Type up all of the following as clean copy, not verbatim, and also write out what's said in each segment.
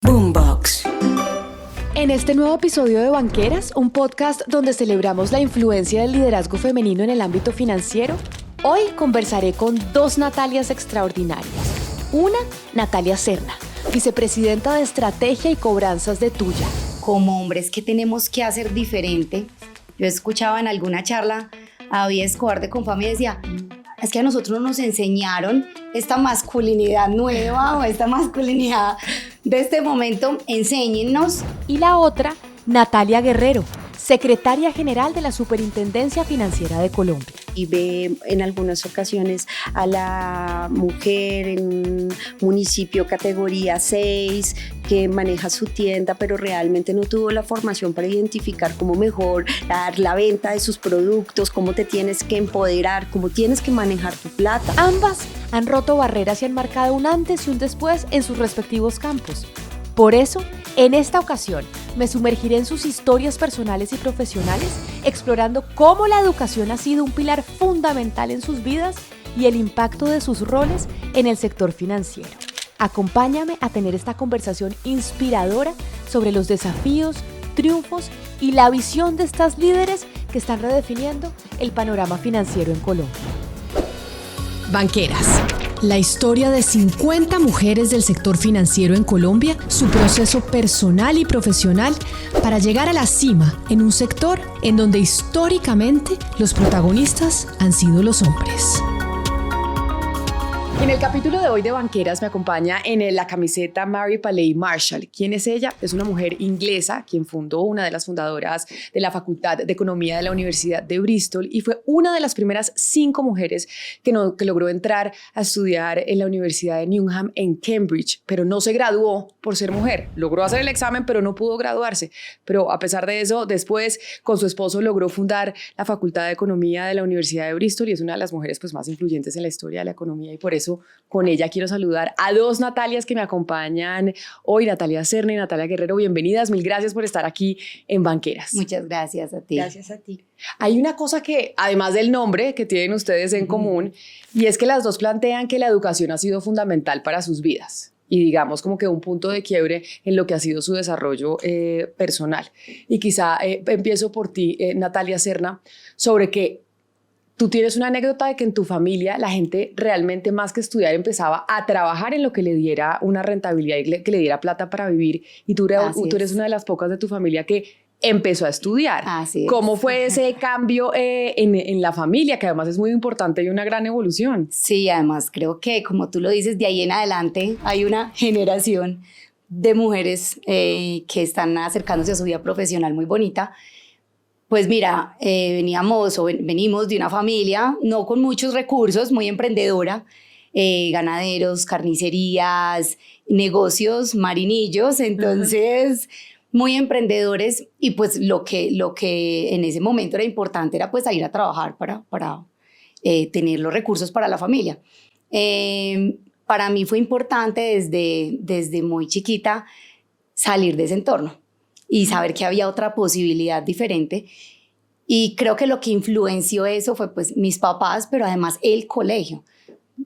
Boombox. En este nuevo episodio de Banqueras, un podcast donde celebramos la influencia del liderazgo femenino en el ámbito financiero, hoy conversaré con dos Natalias extraordinarias. Una, Natalia Serna, vicepresidenta de Estrategia y Cobranzas de Tuya. Como hombres, ¿qué tenemos que hacer diferente? Yo escuchaba en alguna charla a David Escobar de Confami y decía, es que a nosotros nos enseñaron esta masculinidad nueva o esta masculinidad de este momento, enséñennos. Y la otra, Natalia Guerrero, secretaria general de la Superintendencia Financiera de Colombia. Y ve en algunas ocasiones a la mujer en un municipio categoría 6 que maneja su tienda, pero realmente no tuvo la formación para identificar cómo mejor dar la venta de sus productos, cómo te tienes que empoderar, cómo tienes que manejar tu plata. Ambas han roto barreras y han marcado un antes y un después en sus respectivos campos. Por eso, en esta ocasión, me sumergiré en sus historias personales y profesionales, explorando cómo la educación ha sido un pilar fundamental en sus vidas y el impacto de sus roles en el sector financiero. Acompáñame a tener esta conversación inspiradora sobre los desafíos, triunfos y la visión de estas líderes que están redefiniendo el panorama financiero en Colombia. Banqueras. La historia de 50 mujeres del sector financiero en Colombia, su proceso personal y profesional para llegar a la cima en un sector en donde históricamente los protagonistas han sido los hombres. En el capítulo de hoy de Banqueras me acompaña en la camiseta Mary Paley Marshall. ¿Quién es ella? Es una mujer inglesa quien fundó, una de las fundadoras de la Facultad de Economía de la Universidad de Bristol y fue una de las primeras 5 mujeres que logró entrar a estudiar en la Universidad de Newham en Cambridge, pero no se graduó por ser mujer. Logró hacer el examen, pero no pudo graduarse. Pero a pesar de eso, después con su esposo logró fundar la Facultad de Economía de la Universidad de Bristol y es una de las mujeres más influyentes en la historia de la economía y por eso con ella quiero saludar a dos Natalias que me acompañan hoy, Natalia Serna y Natalia Guerrero. Bienvenidas, mil gracias por estar aquí en Banqueras. Muchas gracias a ti. Gracias a ti. Hay una cosa que, además del nombre que tienen ustedes en común, y es que las dos plantean que la educación ha sido fundamental para sus vidas y digamos como que un punto de quiebre en lo que ha sido su desarrollo personal. Y quizá empiezo por ti, Natalia Serna, sobre que tú tienes una anécdota de que en tu familia la gente realmente más que estudiar empezaba a trabajar en lo que le diera una rentabilidad y que le diera plata para vivir. Y tú eres una de las pocas de tu familia que empezó a estudiar. Así es. ¿Cómo fue ese cambio en la familia, que además es muy importante y una gran evolución? Sí, además creo que como tú lo dices, de ahí en adelante hay una generación de mujeres que están acercándose a su vida profesional muy bonita. Pues mira, venimos de una familia no con muchos recursos, muy emprendedora, ganaderos, carnicerías, negocios, marinillos, entonces muy emprendedores y pues lo que en ese momento era importante era pues salir a trabajar para tener los recursos para la familia. Para mí fue importante desde muy chiquita salir de ese entorno y saber que había otra posibilidad diferente. Y creo que lo que influenció eso fue pues mis papás, pero además el colegio.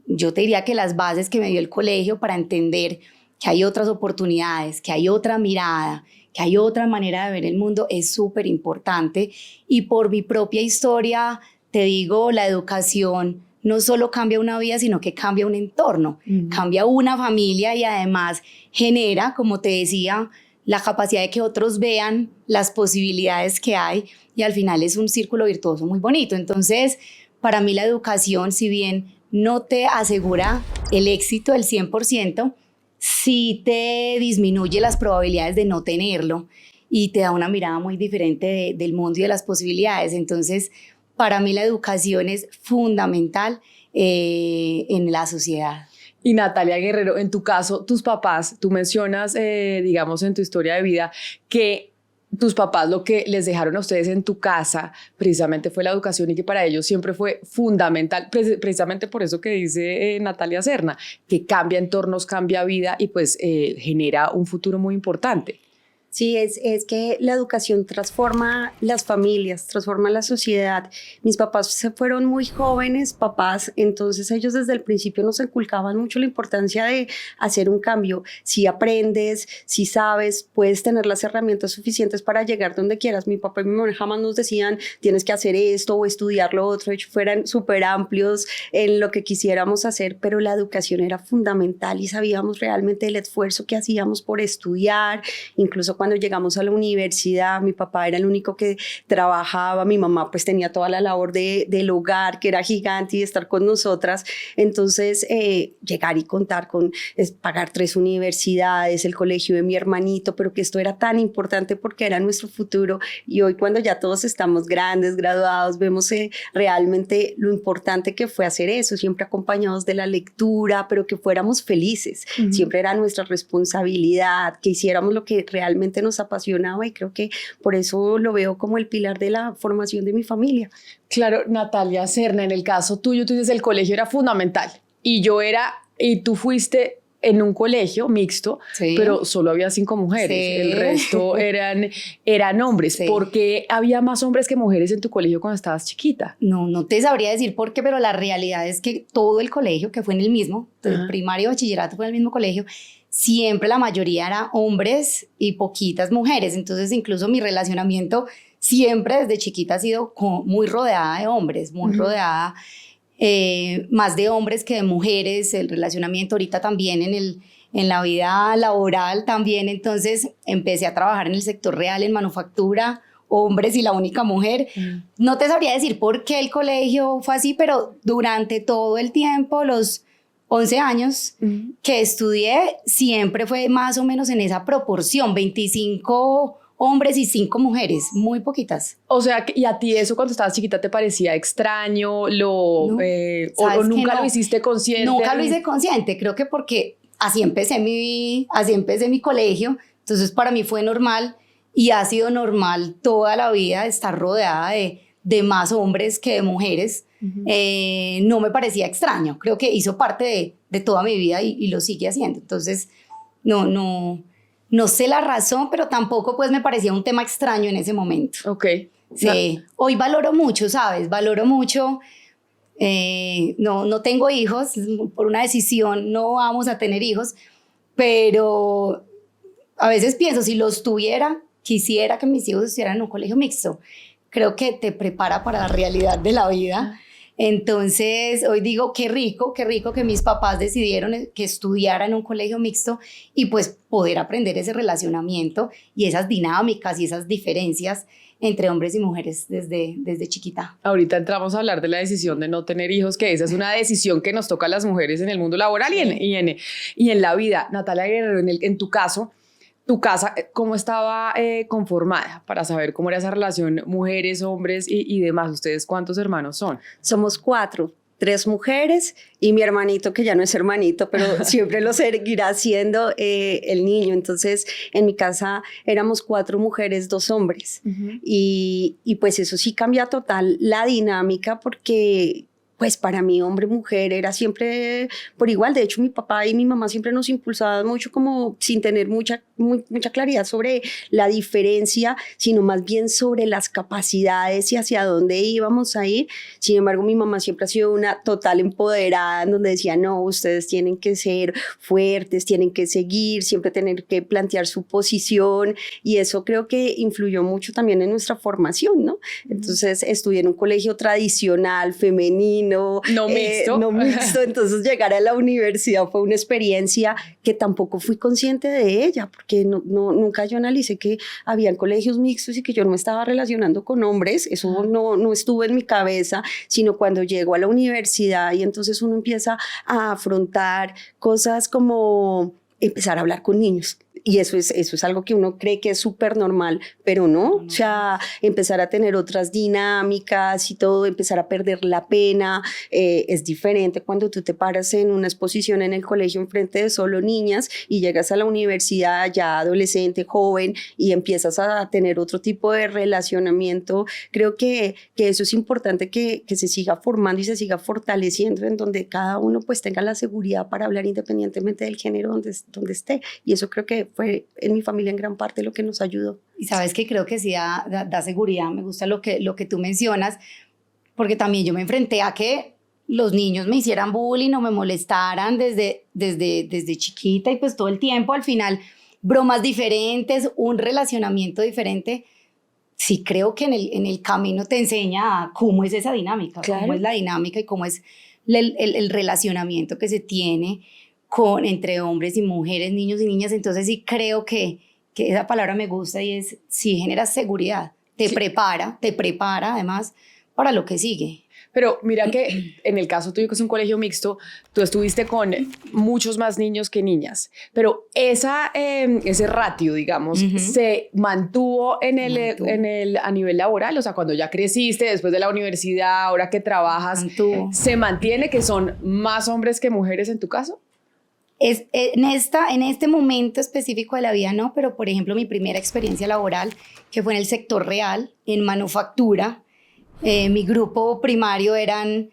Yo te diría que las bases que me dio el colegio para entender que hay otras oportunidades, que hay otra mirada, que hay otra manera de ver el mundo es súper importante. Y por mi propia historia, te digo, la educación no solo cambia una vida, sino que cambia un entorno, cambia una familia y además genera, como te decía, la capacidad de que otros vean las posibilidades que hay y al final es un círculo virtuoso muy bonito. Entonces, para mí la educación, si bien no te asegura el éxito del 100%, sí te disminuye las probabilidades de no tenerlo y te da una mirada muy diferente del mundo y de las posibilidades. Entonces, para mí la educación es fundamental en la sociedad. Y Natalia Guerrero, en tu caso, tus papás, tú mencionas, digamos, en tu historia de vida que tus papás lo que les dejaron a ustedes en tu casa precisamente fue la educación y que para ellos siempre fue fundamental, precisamente por eso que dice Natalia Serna, que cambia entornos, cambia vida y pues genera un futuro muy importante. Sí, es que la educación transforma las familias, transforma la sociedad. Mis papás se fueron muy jóvenes, papás, entonces ellos desde el principio nos inculcaban mucho la importancia de hacer un cambio. Si aprendes, si sabes, puedes tener las herramientas suficientes para llegar donde quieras. Mi papá y mi mamá jamás nos decían, tienes que hacer esto o estudiar lo otro. De hecho, fueran súper amplios en lo que quisiéramos hacer, pero la educación era fundamental y sabíamos realmente el esfuerzo que hacíamos por estudiar. Incluso cuando llegamos a la universidad, mi papá era el único que trabajaba, mi mamá pues tenía toda la labor del hogar, que era gigante, y estar con nosotras. Entonces, llegar y contar con pagar 3 universidades, el colegio de mi hermanito, pero que esto era tan importante porque era nuestro futuro. Y hoy, cuando ya todos estamos grandes, graduados, vemos realmente lo importante que fue hacer eso, siempre acompañados de la lectura, pero que fuéramos felices. Siempre era nuestra responsabilidad, que hiciéramos lo que realmente nos apasionaba, y creo que por eso lo veo como el pilar de la formación de mi familia. Claro, Natalia Serna, en el caso tuyo, tú dices el colegio era fundamental y tú fuiste en un colegio mixto, sí, pero solo había 5 mujeres, sí, el resto eran hombres. Sí. ¿Por qué había más hombres que mujeres en tu colegio cuando estabas chiquita? No te sabría decir por qué, pero la realidad es que todo el colegio, que fue en el mismo, el primario y bachillerato fue en el mismo colegio, siempre la mayoría era hombres y poquitas mujeres. Entonces, incluso mi relacionamiento siempre desde chiquita ha sido muy rodeada de hombres, muy rodeada más de hombres que de mujeres. El relacionamiento ahorita también en la vida laboral también. Entonces, empecé a trabajar en el sector real, en manufactura, hombres y la única mujer. No te sabría decir por qué el colegio fue así, pero durante todo el tiempo, los 11 años que estudié, siempre fue más o menos en esa proporción, 25 hombres y 5 mujeres, muy poquitas. O sea, ¿y a ti eso cuando estabas chiquita te parecía extraño? ¿O nunca lo hiciste consciente? Nunca lo hice consciente, creo que porque así empecé mi colegio, entonces para mí fue normal, y ha sido normal toda la vida estar rodeada de más hombres que de mujeres. No me parecía extraño, creo que hizo parte de toda mi vida y lo sigue haciendo. Entonces no sé la razón, pero tampoco pues me parecía un tema extraño en ese momento. Ok. Sí. Hoy valoro mucho, ¿sabes? Valoro mucho. No tengo hijos, por una decisión no vamos a tener hijos, pero a veces pienso, si los tuviera, quisiera que mis hijos estuvieran en un colegio mixto. Creo que te prepara para la realidad de la vida. Entonces, hoy digo, qué rico que mis papás decidieron que estudiara en un colegio mixto, y pues poder aprender ese relacionamiento y esas dinámicas y esas diferencias entre hombres y mujeres desde chiquita. Ahorita entramos a hablar de la decisión de no tener hijos, que esa es una decisión que nos toca a las mujeres en el mundo laboral y en la vida. Natalia Guerrero, en tu caso, ¿tu casa cómo estaba conformada? Para saber cómo era esa relación mujeres, hombres y demás. ¿Ustedes cuántos hermanos son? Somos 4, 3 mujeres y mi hermanito, que ya no es hermanito, pero siempre lo seguirá siendo, el niño. Entonces, en mi casa éramos 4 mujeres, 2 hombres. Y pues eso sí cambia total la dinámica, porque pues para mí hombre-mujer era siempre por igual. De hecho, mi papá y mi mamá siempre nos impulsaban mucho, como sin tener mucha claridad sobre la diferencia, sino más bien sobre las capacidades y hacia dónde íbamos a ir. Sin embargo, mi mamá siempre ha sido una total empoderada, en donde decía, no, ustedes tienen que ser fuertes, tienen que seguir, siempre tener que plantear su posición, y eso creo que influyó mucho también en nuestra formación, ¿no? Entonces, estudié en un colegio tradicional, femenino, no mixto. Entonces, llegar a la universidad fue una experiencia que tampoco fui consciente de ella, porque nunca yo analicé que habían colegios mixtos y que yo no me estaba relacionando con hombres. Eso no estuvo en mi cabeza, sino cuando llego a la universidad, y entonces uno empieza a afrontar cosas como empezar a hablar con niños. Y eso es algo que uno cree que es súper normal, pero no. O sea, empezar a tener otras dinámicas y todo, empezar a perder la pena, es diferente cuando tú te paras en una exposición en el colegio enfrente de solo niñas y llegas a la universidad ya adolescente, joven, y empiezas a tener otro tipo de relacionamiento. Creo que eso es importante, que se siga formando y se siga fortaleciendo, en donde cada uno pues tenga la seguridad para hablar independientemente del género donde esté. Y eso creo que fue en mi familia en gran parte lo que nos ayudó. Y sabes que creo que sí da seguridad, me gusta lo que tú mencionas, porque también yo me enfrenté a que los niños me hicieran bullying o me molestaran desde chiquita y pues todo el tiempo, al final, bromas diferentes, un relacionamiento diferente. Sí creo que en el camino te enseña cómo es esa dinámica, Claro. cómo es la dinámica y cómo es el relacionamiento que se tiene entre hombres y mujeres, niños y niñas. Entonces sí creo que esa palabra me gusta y es, sí genera seguridad, te prepara además para lo que sigue. Pero mira que en el caso tuyo, que es un colegio mixto, tú estuviste con muchos más niños que niñas, pero ese ratio, digamos, se mantuvo a nivel laboral. O sea, cuando ya creciste, después de la universidad, ahora que trabajas, ¿se mantiene que son más hombres que mujeres en tu caso? En este momento específico de la vida no, pero por ejemplo mi primera experiencia laboral, que fue en el sector real, en manufactura, mi grupo primario eran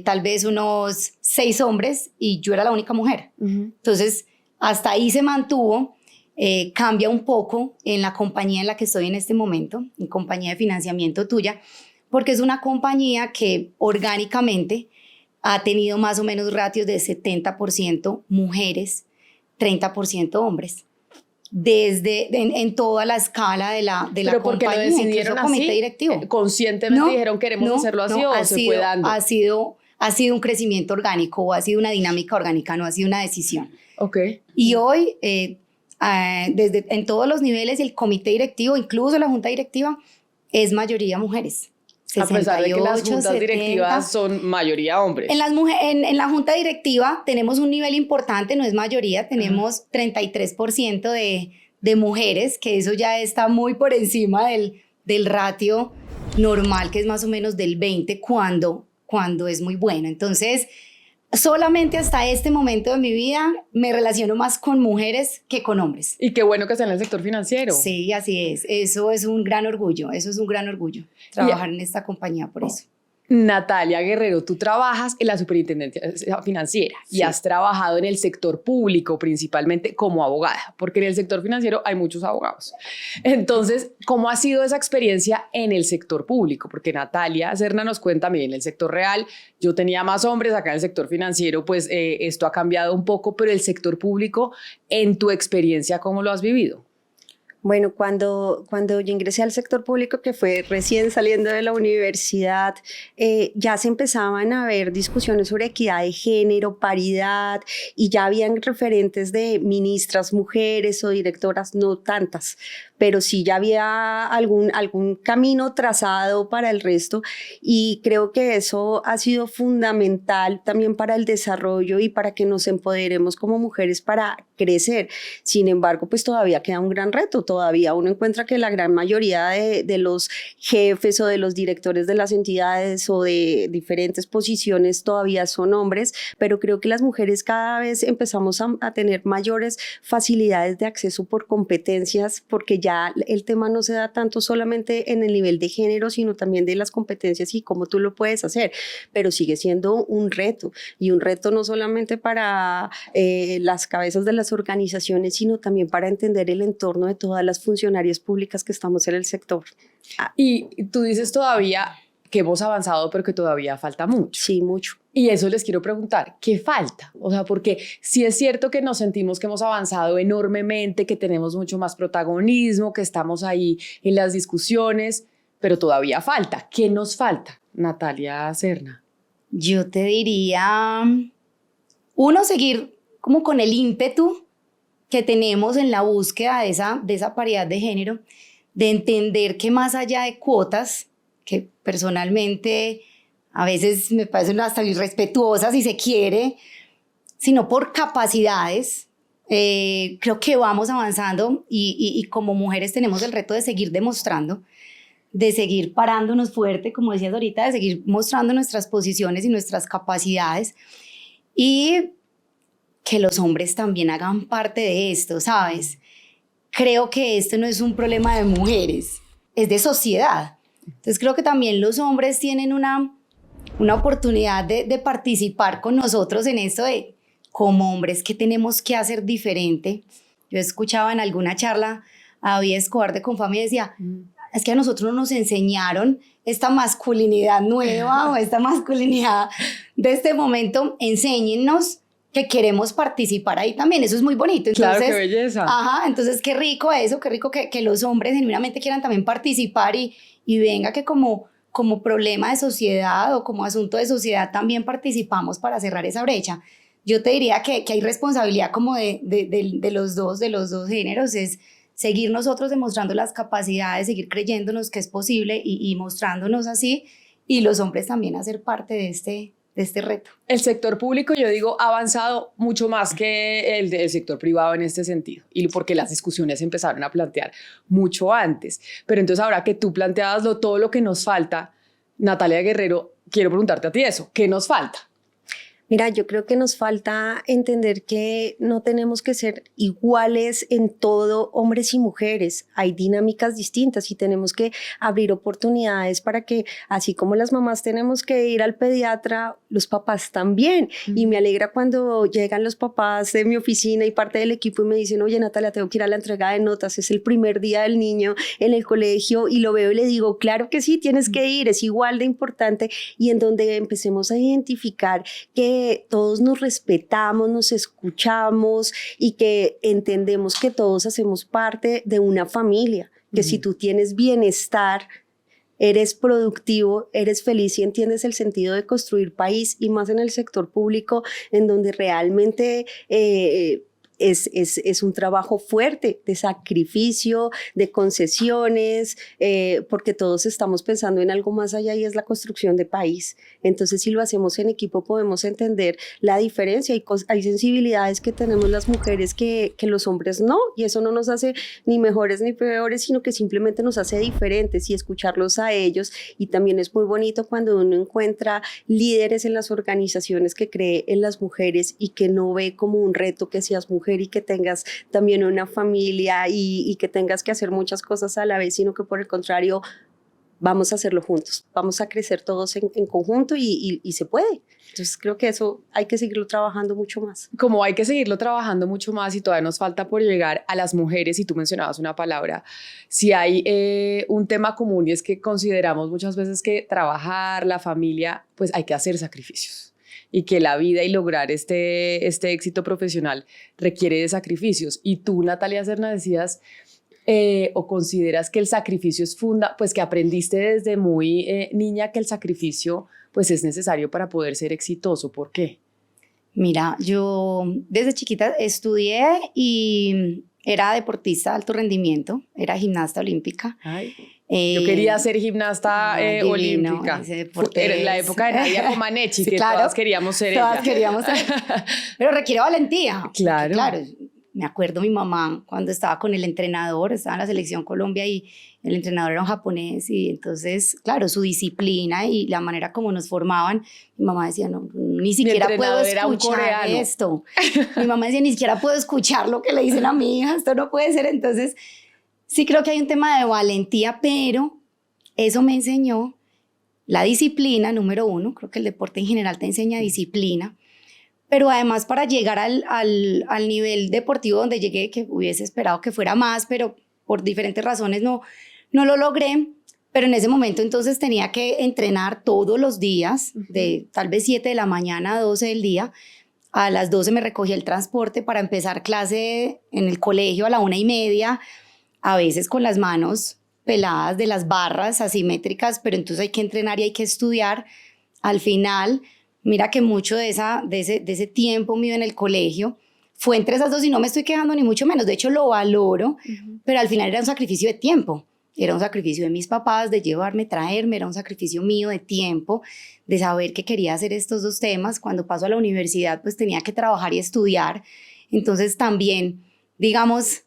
tal vez unos 6 hombres y yo era la única mujer. Entonces hasta ahí se mantuvo. Cambia un poco en la compañía en la que estoy en este momento, en compañía de financiamiento tuya, porque es una compañía que orgánicamente ha tenido más o menos ratios de 70% mujeres, 30% hombres, en toda la escala de la ¿Pero porque compañía, lo decidieron así? comité directivo. ¿Conscientemente dijeron queremos hacerlo así o se fue dando? Ha sido un crecimiento orgánico o ha sido una dinámica orgánica, no ha sido una decisión. Okay. Y hoy, en todos los niveles, el comité directivo, incluso la junta directiva, es mayoría mujeres. 68, a pesar de que las juntas 70. directivas son mayoría hombres. En la junta directiva tenemos un nivel importante, no es mayoría, tenemos 33% de mujeres, que eso ya está muy por encima del ratio normal, que es más o menos del 20, cuando es muy bueno. Entonces, solamente hasta este momento de mi vida me relaciono más con mujeres que con hombres. Y qué bueno que está en el sector financiero. Sí, así es. Eso es un gran orgullo. Trabajar en esta compañía por eso. Natalia Guerrero, tú trabajas en la superintendencia financiera y has trabajado en el sector público principalmente como abogada, porque en el sector financiero hay muchos abogados. Entonces, ¿cómo ha sido esa experiencia en el sector público? Porque Natalia Serna nos cuenta, mira, en el sector real yo tenía más hombres, acá en el sector financiero pues esto ha cambiado un poco, pero el sector público, en tu experiencia, ¿cómo lo has vivido? Bueno, cuando yo ingresé al sector público, que fue recién saliendo de la universidad, ya se empezaban a ver discusiones sobre equidad de género, paridad, y ya habían referentes de ministras mujeres o directoras, no tantas, pero sí ya había algún camino trazado para el resto, y creo que eso ha sido fundamental también para el desarrollo y para que nos empoderemos como mujeres para crecer. Sin embargo, pues todavía queda un gran reto. Todavía uno encuentra que la gran mayoría de los jefes o de los directores de las entidades o de diferentes posiciones todavía son hombres, pero creo que las mujeres cada vez empezamos a tener mayores facilidades de acceso por competencias, porque ya el tema no se da tanto solamente en el nivel de género, sino también de las competencias y cómo tú lo puedes hacer, pero sigue siendo un reto, y un reto no solamente para las cabezas de las organizaciones, sino también para entender el entorno de todas las funcionarias públicas que estamos en el sector. Y tú dices todavía que hemos avanzado, pero que todavía falta mucho. Sí, mucho. Y eso les quiero preguntar, ¿qué falta? O sea, porque sí es cierto que nos sentimos que hemos avanzado enormemente, que tenemos mucho más protagonismo, que estamos ahí en las discusiones, pero todavía falta. ¿Qué nos falta, Natalia Serna? Yo te diría, seguir como con el ímpetu que tenemos en la búsqueda de esa paridad de género, de entender que más allá de cuotas, que personalmente a veces me parecen hasta irrespetuosas si se quiere, sino por capacidades, creo que vamos avanzando y como mujeres tenemos el reto de seguir demostrando, de seguir parándonos fuerte, como decías ahorita, de seguir mostrando nuestras posiciones y nuestras capacidades, y que los hombres también hagan parte de esto, ¿sabes? Creo que esto no es un problema de mujeres, es de sociedad. Entonces creo que también los hombres tienen una oportunidad de participar con nosotros en esto de, como hombres, ¿qué tenemos que hacer diferente? Yo escuchaba en alguna charla a David Escobar de Confami y decía, es que a nosotros no nos enseñaron esta masculinidad nueva o esta masculinidad de este momento, enséñennos que queremos participar ahí también, eso es muy bonito. Entonces, claro, qué belleza. Ajá, entonces qué rico eso, qué rico que los hombres genuinamente quieran también participar y venga que como problema de sociedad o como asunto de sociedad también participamos para cerrar esa brecha. Yo te diría que hay responsabilidad como de los dos géneros, es seguir nosotros demostrando las capacidades, seguir creyéndonos que es posible y mostrándonos así, y los hombres también hacer parte de este reto. El sector público, yo digo, ha avanzado mucho más que el sector privado en este sentido, y porque las discusiones se empezaron a plantear mucho antes. Pero entonces, ahora que tú planteabas todo lo que nos falta, Natalia Guerrero, quiero preguntarte a ti eso, ¿qué nos falta? Mira, yo creo que nos falta entender que no tenemos que ser iguales en todo, hombres y mujeres. Hay dinámicas distintas y tenemos que abrir oportunidades para que, así como las mamás tenemos que ir al pediatra, los papás también. Y me alegra cuando llegan los papás de mi oficina y parte del equipo y me dicen, oye, Natalia, tengo que ir a la entrega de notas, es el primer día del niño en el colegio, y lo veo y le digo, claro que sí, tienes que ir, es igual de importante. Y en donde empecemos a identificar que todos nos respetamos, nos escuchamos y que entendemos que todos hacemos parte de una familia, que si tú tienes bienestar, eres productivo, eres feliz y entiendes el sentido de construir país, y más en el sector público, en donde realmente es un trabajo fuerte de sacrificio, de concesiones, porque todos estamos pensando en algo más allá y es la construcción de país. Entonces, si lo hacemos en equipo, podemos entender la diferencia. Hay sensibilidades que tenemos las mujeres que los hombres no, y eso no nos hace ni mejores ni peores, sino que simplemente nos hace diferentes, y escucharlos a ellos. Y también es muy bonito cuando uno encuentra líderes en las organizaciones que cree en las mujeres y que no ve como un reto que seas mujer y que tengas también una familia y que tengas que hacer muchas cosas a la vez, sino que por el contrario, vamos a hacerlo juntos, vamos a crecer todos en conjunto y se puede. Entonces creo que eso hay que seguirlo trabajando mucho más. Como hay que seguirlo trabajando mucho más y todavía nos falta por llegar a las mujeres, y tú mencionabas una palabra, si hay un tema común, y es que consideramos muchas veces que trabajar, la familia, pues hay que hacer sacrificios. Y que la vida y lograr este éxito profesional requiere de sacrificios. Y tú, Natalia Serna, decías, o consideras que el sacrificio es pues que aprendiste desde muy niña que el sacrificio pues es necesario para poder ser exitoso. ¿Por qué? Mira, yo desde chiquita estudié y era deportista de alto rendimiento, era gimnasta olímpica. Ay. Yo quería ser gimnasta olímpica. Era la época de Nadia Comaneci, sí, que claro, todas queríamos ser ella. Todas queríamos ser. Pero requiere valentía. Claro. Claro, me acuerdo mi mamá cuando estaba con el entrenador, estaba en la selección Colombia y el entrenador era un japonés, y entonces, claro, su disciplina y la manera como nos formaban, mi mamá decía, no, ni siquiera puedo escuchar esto. Mi mamá decía, ni siquiera puedo escuchar lo que le dicen a mi hija, esto no puede ser. Entonces, sí creo que hay un tema de valentía, pero eso me enseñó la disciplina, número uno. Creo que el deporte en general te enseña disciplina, pero además para llegar al nivel deportivo donde llegué, que hubiese esperado que fuera más, pero por diferentes razones no lo logré. Pero en ese momento entonces tenía que entrenar todos los días, de tal vez 7 de la mañana a 12 del día. A las 12 me recogía el transporte para empezar clase en el colegio a la 1:30, a veces con las manos peladas de las barras asimétricas, pero entonces hay que entrenar y hay que estudiar. Al final, mira que mucho de ese tiempo mío en el colegio fue entre esas dos, y no me estoy quejando ni mucho menos, de hecho lo valoro, pero al final era un sacrificio de tiempo, era un sacrificio de mis papás, de llevarme, traerme, era un sacrificio mío de tiempo, de saber que quería hacer estos dos temas. Cuando paso a la universidad, pues tenía que trabajar y estudiar, entonces también, digamos,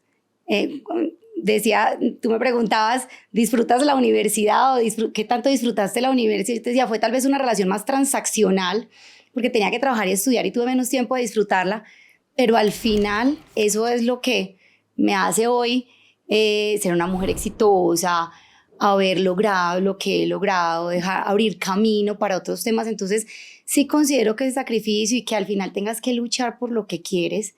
decía, tú me preguntabas, ¿disfrutas la universidad o qué tanto disfrutaste la universidad? Yo te decía, fue tal vez una relación más transaccional, porque tenía que trabajar y estudiar y tuve menos tiempo de disfrutarla, pero al final eso es lo que me hace hoy ser una mujer exitosa, haber logrado lo que he logrado, abrir camino para otros temas. Entonces sí considero que es sacrificio y que al final tengas que luchar por lo que quieres,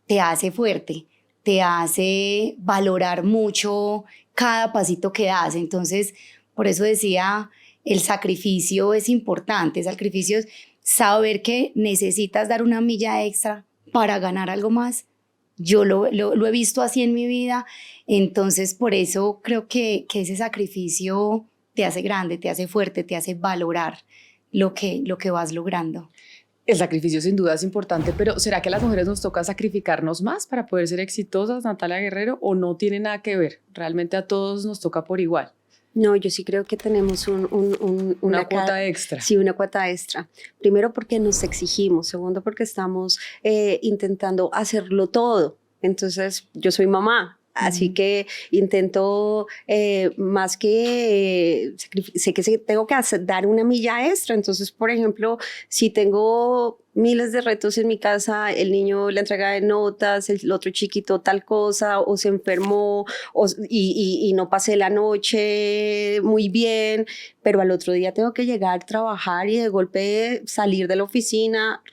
te hace fuerte, te hace valorar mucho cada pasito que das. Entonces, por eso decía, el sacrificio es importante. El sacrificio es saber que necesitas dar una milla extra para ganar algo más. Yo lo he visto así en mi vida, entonces por eso creo que ese sacrificio te hace grande, te hace fuerte, te hace valorar lo que vas logrando. El sacrificio sin duda es importante, pero ¿será que a las mujeres nos toca sacrificarnos más para poder ser exitosas, Natalia Guerrero, o no tiene nada que ver? Realmente a todos nos toca por igual. No, yo sí creo que tenemos una cuota extra. Sí, una cuota extra. Primero porque nos exigimos, segundo porque estamos intentando hacerlo todo. Entonces, yo soy mamá, así que intento más que sé que tengo que dar una milla extra. Entonces, por ejemplo, si tengo miles de retos en mi casa, el niño la entrega de notas, el otro chiquito tal cosa, o se enfermó, y no pasé la noche muy bien, pero al otro día tengo que llegar, trabajar y de golpe salir de la oficina,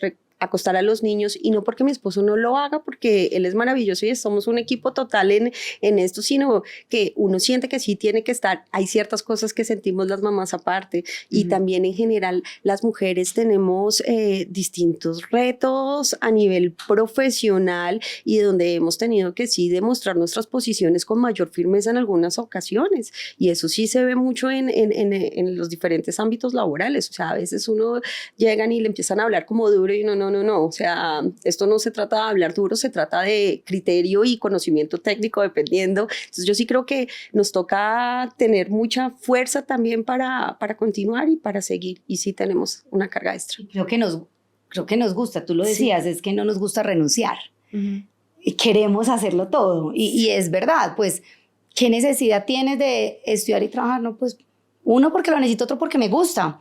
acostar a los niños, y no porque mi esposo no lo haga, porque él es maravilloso y somos un equipo total en esto, sino que uno siente que sí tiene que estar. Hay ciertas cosas que sentimos las mamás aparte, y también en general las mujeres tenemos distintos retos a nivel profesional, y donde hemos tenido que sí demostrar nuestras posiciones con mayor firmeza en algunas ocasiones, y eso sí se ve mucho en los diferentes ámbitos laborales. O sea, a veces uno llegan y le empiezan a hablar como duro, y no, o sea, esto no se trata de hablar duro, se trata de criterio y conocimiento técnico, dependiendo. Entonces yo sí creo que nos toca tener mucha fuerza también para continuar y para seguir, y sí tenemos una carga extra. Creo que nos gusta, tú lo decías, sí. Es que no nos gusta renunciar. Y queremos hacerlo todo, y es verdad, pues, ¿qué necesidad tienes de estudiar y trabajar? No, pues, uno porque lo necesito, otro porque me gusta,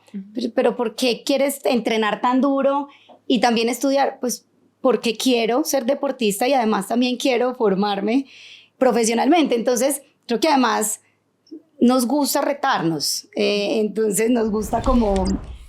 pero ¿por qué quieres entrenar tan duro y también estudiar? Pues porque quiero ser deportista y además también quiero formarme profesionalmente. Entonces, creo que además nos gusta retarnos, entonces nos gusta como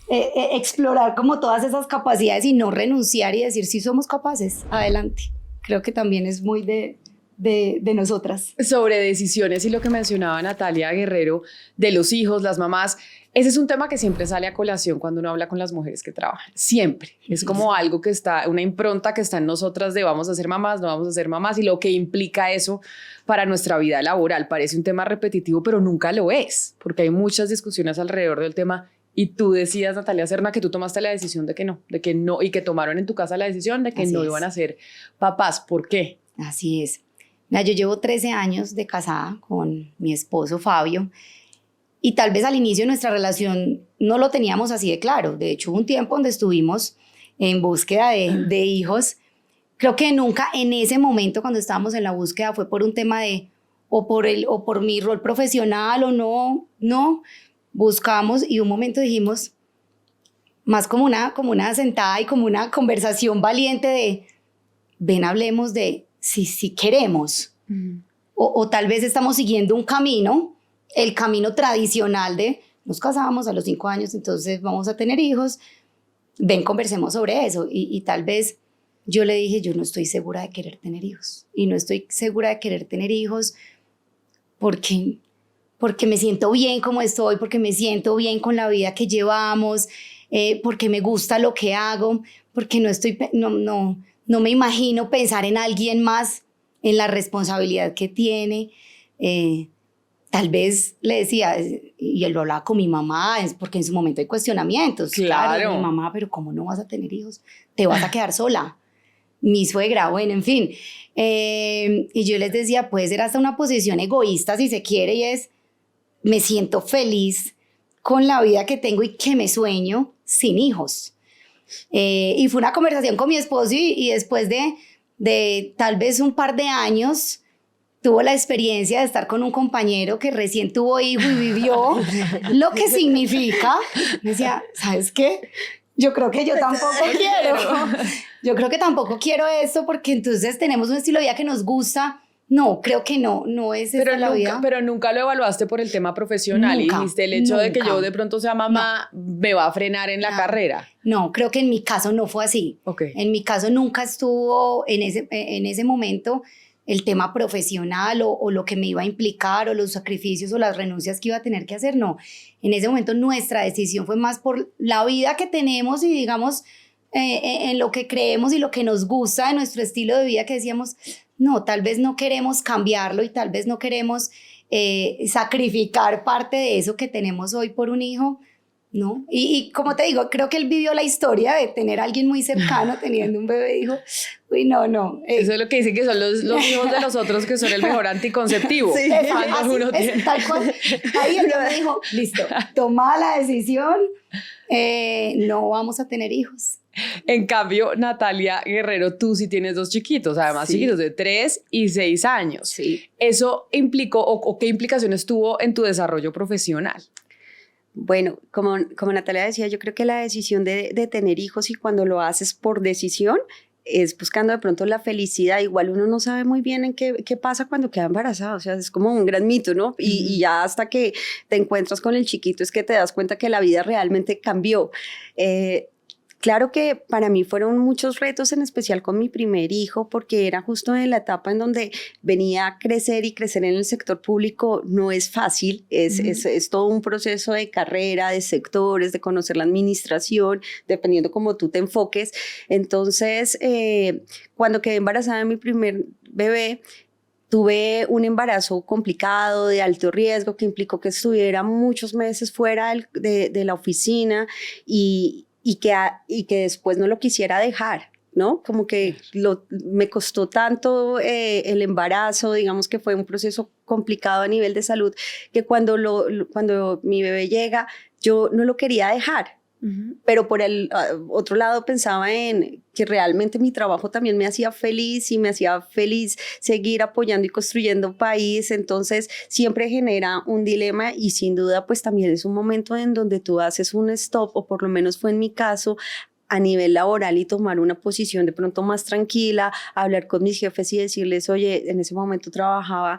explorar como todas esas capacidades y no renunciar y decir, sí somos capaces, adelante. Creo que también es muy de nosotras. Sobre decisiones y lo que mencionaba Natalia Guerrero de los hijos, las mamás, ese es un tema que siempre sale a colación cuando uno habla con las mujeres que trabajan, siempre. Es como algo que está, una impronta que está en nosotras de vamos a ser mamás, no vamos a ser mamás, y lo que implica eso para nuestra vida laboral. Parece un tema repetitivo, pero nunca lo es, porque hay muchas discusiones alrededor del tema. Y tú decías, Natalia Serna, que tú tomaste la decisión de que no, y que tomaron en tu casa la decisión de que Así no es. Iban a ser papás. ¿Por qué? Así es. Mira, yo llevo 13 años de casada con mi esposo Fabio, y tal vez al inicio de nuestra relación no lo teníamos así de claro. De hecho, hubo un tiempo donde estuvimos en búsqueda de hijos. Creo que nunca en ese momento, cuando estábamos en la búsqueda, fue por un tema de o por mi rol profesional o no. Buscamos, y un momento dijimos, más como una sentada y como una conversación valiente de, ven, hablemos de si queremos. O tal vez estamos siguiendo un camino, el camino tradicional de nos casamos a los 5 años, entonces vamos a tener hijos, ven, conversemos sobre eso. Y tal vez yo le dije, yo no estoy segura de querer tener hijos, y no estoy segura de querer tener hijos porque me siento bien como estoy, porque me siento bien con la vida que llevamos, porque me gusta lo que hago, porque no me imagino pensar en alguien más, en la responsabilidad que tiene. Tal vez le decía, y él lo hablaba con mi mamá, es porque en su momento hay cuestionamientos. Claro. Mi mamá, pero ¿cómo no vas a tener hijos? Te vas a quedar sola. Mi suegra, bueno, en fin. Y yo les decía, puede ser hasta una posición egoísta si se quiere, y es, me siento feliz con la vida que tengo y que me sueño sin hijos. Y fue una conversación con mi esposo, y después de tal vez un par de años, tuvo la experiencia de estar con un compañero que recién tuvo hijo y vivió lo que significa. Me decía, ¿sabes qué? Yo creo que yo tampoco quiero. Yo creo que tampoco quiero esto, porque entonces tenemos un estilo de vida que nos gusta. No, creo que no es esta la vida. Pero nunca lo evaluaste por el tema profesional y dijiste, el hecho de que yo de pronto sea mamá me va a frenar en la carrera. No, creo que en mi caso no fue así. Okay. En mi caso nunca estuvo en ese momento el tema profesional o lo que me iba a implicar o los sacrificios o las renuncias que iba a tener que hacer, no. En ese momento nuestra decisión fue más por la vida que tenemos y digamos en lo que creemos y lo que nos gusta de nuestro estilo de vida, que decíamos, no, tal vez no queremos cambiarlo y tal vez no queremos sacrificar parte de eso que tenemos hoy por un hijo, ¿no? Y como te digo, creo que él vivió la historia de tener a alguien muy cercano teniendo un bebé y dijo, uy, no. Eso es lo que dicen que son los hijos de los otros que son el mejor anticonceptivo. Sí, tal cual. Ahí él me dijo, listo, toma la decisión, no vamos a tener hijos. En cambio, Natalia Guerrero, tú sí tienes 2 chiquitos, además chiquitos de 3 y 6 años. Sí. ¿Eso implicó o qué implicaciones tuvo en tu desarrollo profesional? Bueno, como Natalia decía, yo creo que la decisión de tener hijos y cuando lo haces por decisión es buscando de pronto la felicidad. Igual uno no sabe muy bien en qué pasa cuando queda embarazada, o sea, es como un gran mito, ¿no? Y ya hasta que te encuentras con el chiquito es que te das cuenta que la vida realmente cambió. Claro que para mí fueron muchos retos, en especial con mi primer hijo, porque era justo en la etapa en donde venía a crecer y crecer en el sector público no es fácil, es todo un proceso de carrera, de sectores, de conocer la administración, dependiendo cómo tú te enfoques. Entonces, cuando quedé embarazada de mi primer bebé, tuve un embarazo complicado, de alto riesgo, que implicó que estuviera muchos meses fuera de la oficina y que después no lo quisiera dejar, ¿no? Como que me costó tanto el embarazo, digamos que fue un proceso complicado a nivel de salud, que cuando mi bebé llega, yo no lo quería dejar. Pero por el otro lado pensaba en que realmente mi trabajo también me hacía feliz y me hacía feliz seguir apoyando y construyendo país, entonces siempre genera un dilema y sin duda pues también es un momento en donde tú haces un stop, o por lo menos fue en mi caso, a nivel laboral y tomar una posición de pronto más tranquila, hablar con mis jefes y decirles, oye, en ese momento trabajaba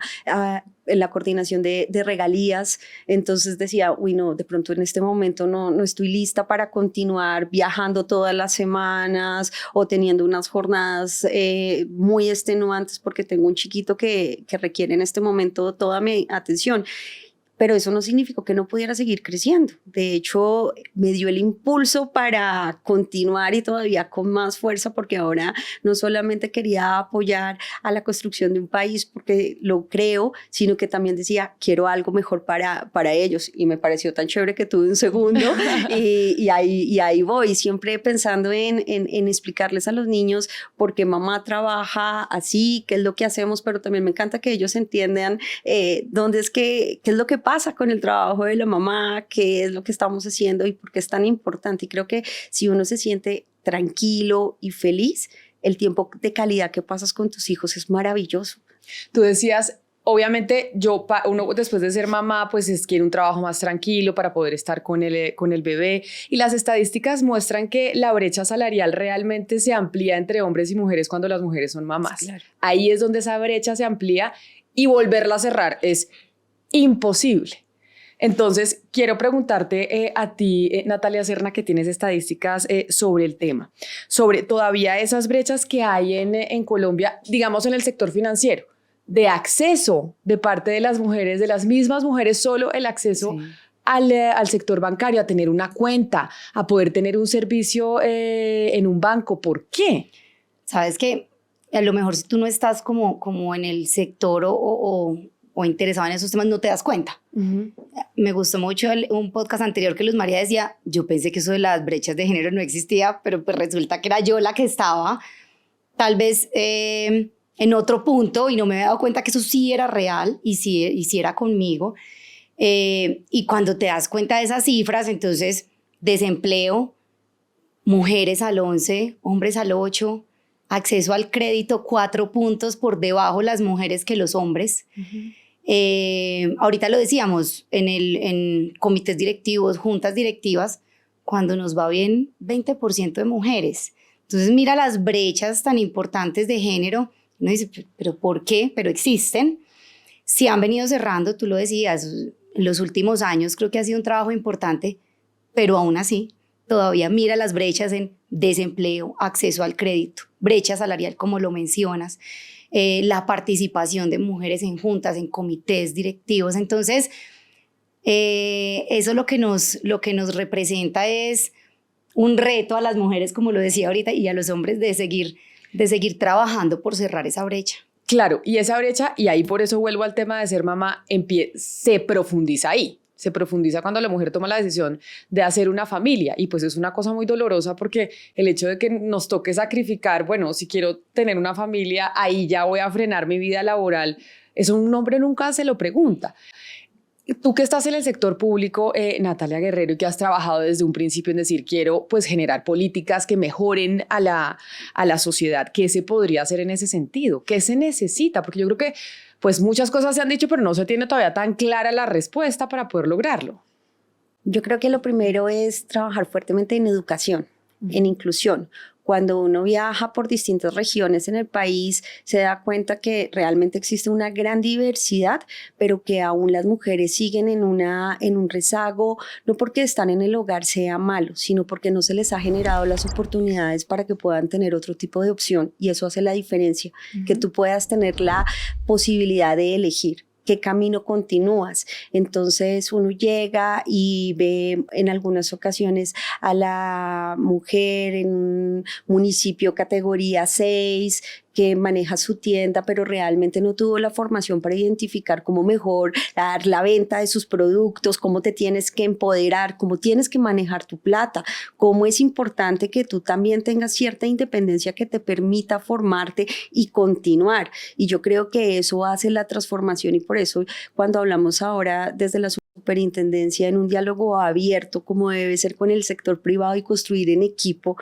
en la coordinación de regalías, entonces decía, uy, no, de pronto en este momento no estoy lista para continuar viajando todas las semanas o teniendo unas jornadas muy extenuantes porque tengo un chiquito que requiere en este momento toda mi atención. Pero eso no significó que no pudiera seguir creciendo. De hecho, me dio el impulso para continuar y todavía con más fuerza, porque ahora no solamente quería apoyar a la construcción de un país porque lo creo, sino que también decía, quiero algo mejor para ellos. Y me pareció tan chévere que tuve un segundo y ahí voy, siempre pensando en explicarles a los niños por qué mamá trabaja así, qué es lo que hacemos, pero también me encanta que ellos entiendan qué es lo que pasa con el trabajo de la mamá, qué es lo que estamos haciendo y por qué es tan importante. Y creo que si uno se siente tranquilo y feliz, el tiempo de calidad que pasas con tus hijos es maravilloso. Tú decías, obviamente uno después de ser mamá pues quiere un trabajo más tranquilo para poder estar con el bebé, y las estadísticas muestran que la brecha salarial realmente se amplía entre hombres y mujeres cuando las mujeres son mamás. Claro. Ahí es donde esa brecha se amplía y volverla a cerrar es imposible. Entonces, quiero preguntarte a ti, Natalia Serna, que tienes estadísticas sobre el tema, sobre todavía esas brechas que hay en Colombia, digamos en el sector financiero, de acceso de parte de las mujeres, de las mismas mujeres, solo el acceso al sector bancario, a tener una cuenta, a poder tener un servicio en un banco. ¿Por qué? Sabes que a lo mejor si tú no estás como en el sector o interesado en esos temas, no te das cuenta. Me gustó mucho un podcast anterior que Luz María decía, yo pensé que eso de las brechas de género no existía, pero pues resulta que era yo la que estaba tal vez en otro punto y no me había dado cuenta que eso sí era real y sí era conmigo. Y cuando te das cuenta de esas cifras, entonces desempleo, mujeres al 11, hombres al 8, acceso al crédito 4 puntos por debajo las mujeres que los hombres. Ahorita lo decíamos, en comités directivos, juntas directivas, cuando nos va bien, 20% de mujeres. Entonces mira las brechas tan importantes de género Uno dice, ¿pero por qué? Pero existen. Se han venido cerrando, tú lo decías, en los últimos años creo que ha sido un trabajo importante, pero aún así todavía mira las brechas en desempleo, acceso al crédito, brecha salarial como lo mencionas, la participación de mujeres en juntas, en comités directivos. Entonces, eso lo que nos representa es un reto a las mujeres, como lo decía ahorita, y a los hombres de seguir trabajando por cerrar esa brecha. Claro, y esa brecha, y ahí por eso vuelvo al tema de ser mamá, se profundiza ahí. Se profundiza cuando la mujer toma la decisión de hacer una familia, y pues es una cosa muy dolorosa porque el hecho de que nos toque sacrificar, bueno, si quiero tener una familia, ahí ya voy a frenar mi vida laboral, eso un hombre nunca se lo pregunta. Tú que estás en el sector público, Natalia Guerrero, y que has trabajado desde un principio en decir, quiero pues generar políticas que mejoren a la sociedad, ¿qué se podría hacer en ese sentido? ¿Qué se necesita? Porque yo creo que pues muchas cosas se han dicho, pero no se tiene todavía tan clara la respuesta para poder lograrlo. Yo creo que lo primero es trabajar fuertemente en educación, en inclusión. Cuando uno viaja por distintas regiones en el país, se da cuenta que realmente existe una gran diversidad, pero que aún las mujeres siguen en un rezago, no porque están en el hogar sea malo, sino porque no se les ha generado las oportunidades para que puedan tener otro tipo de opción, y eso hace la diferencia, que tú puedas tener la posibilidad de elegir qué camino continúas. Entonces uno llega y ve en algunas ocasiones a la mujer en un municipio categoría 6 que maneja su tienda, pero realmente no tuvo la formación para identificar cómo mejor dar la venta de sus productos, cómo te tienes que empoderar, cómo tienes que manejar tu plata, cómo es importante que tú también tengas cierta independencia que te permita formarte y continuar. Y yo creo que eso hace la transformación, y por eso cuando hablamos ahora desde la superintendencia en un diálogo abierto, como debe ser con el sector privado y construir en equipo,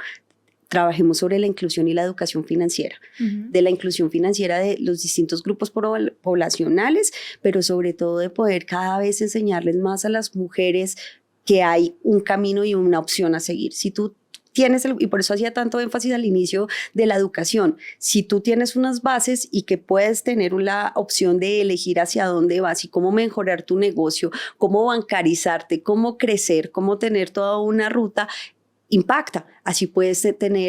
trabajemos sobre la inclusión y la educación financiera, de la inclusión financiera de los distintos grupos poblacionales, pero sobre todo de poder cada vez enseñarles más a las mujeres que hay un camino y una opción a seguir. Si tú tienes, y por eso hacía tanto énfasis al inicio de la educación, si tú tienes unas bases y que puedes tener la opción de elegir hacia dónde vas y cómo mejorar tu negocio, cómo bancarizarte, cómo crecer, cómo tener toda una ruta, impacta. Así puedes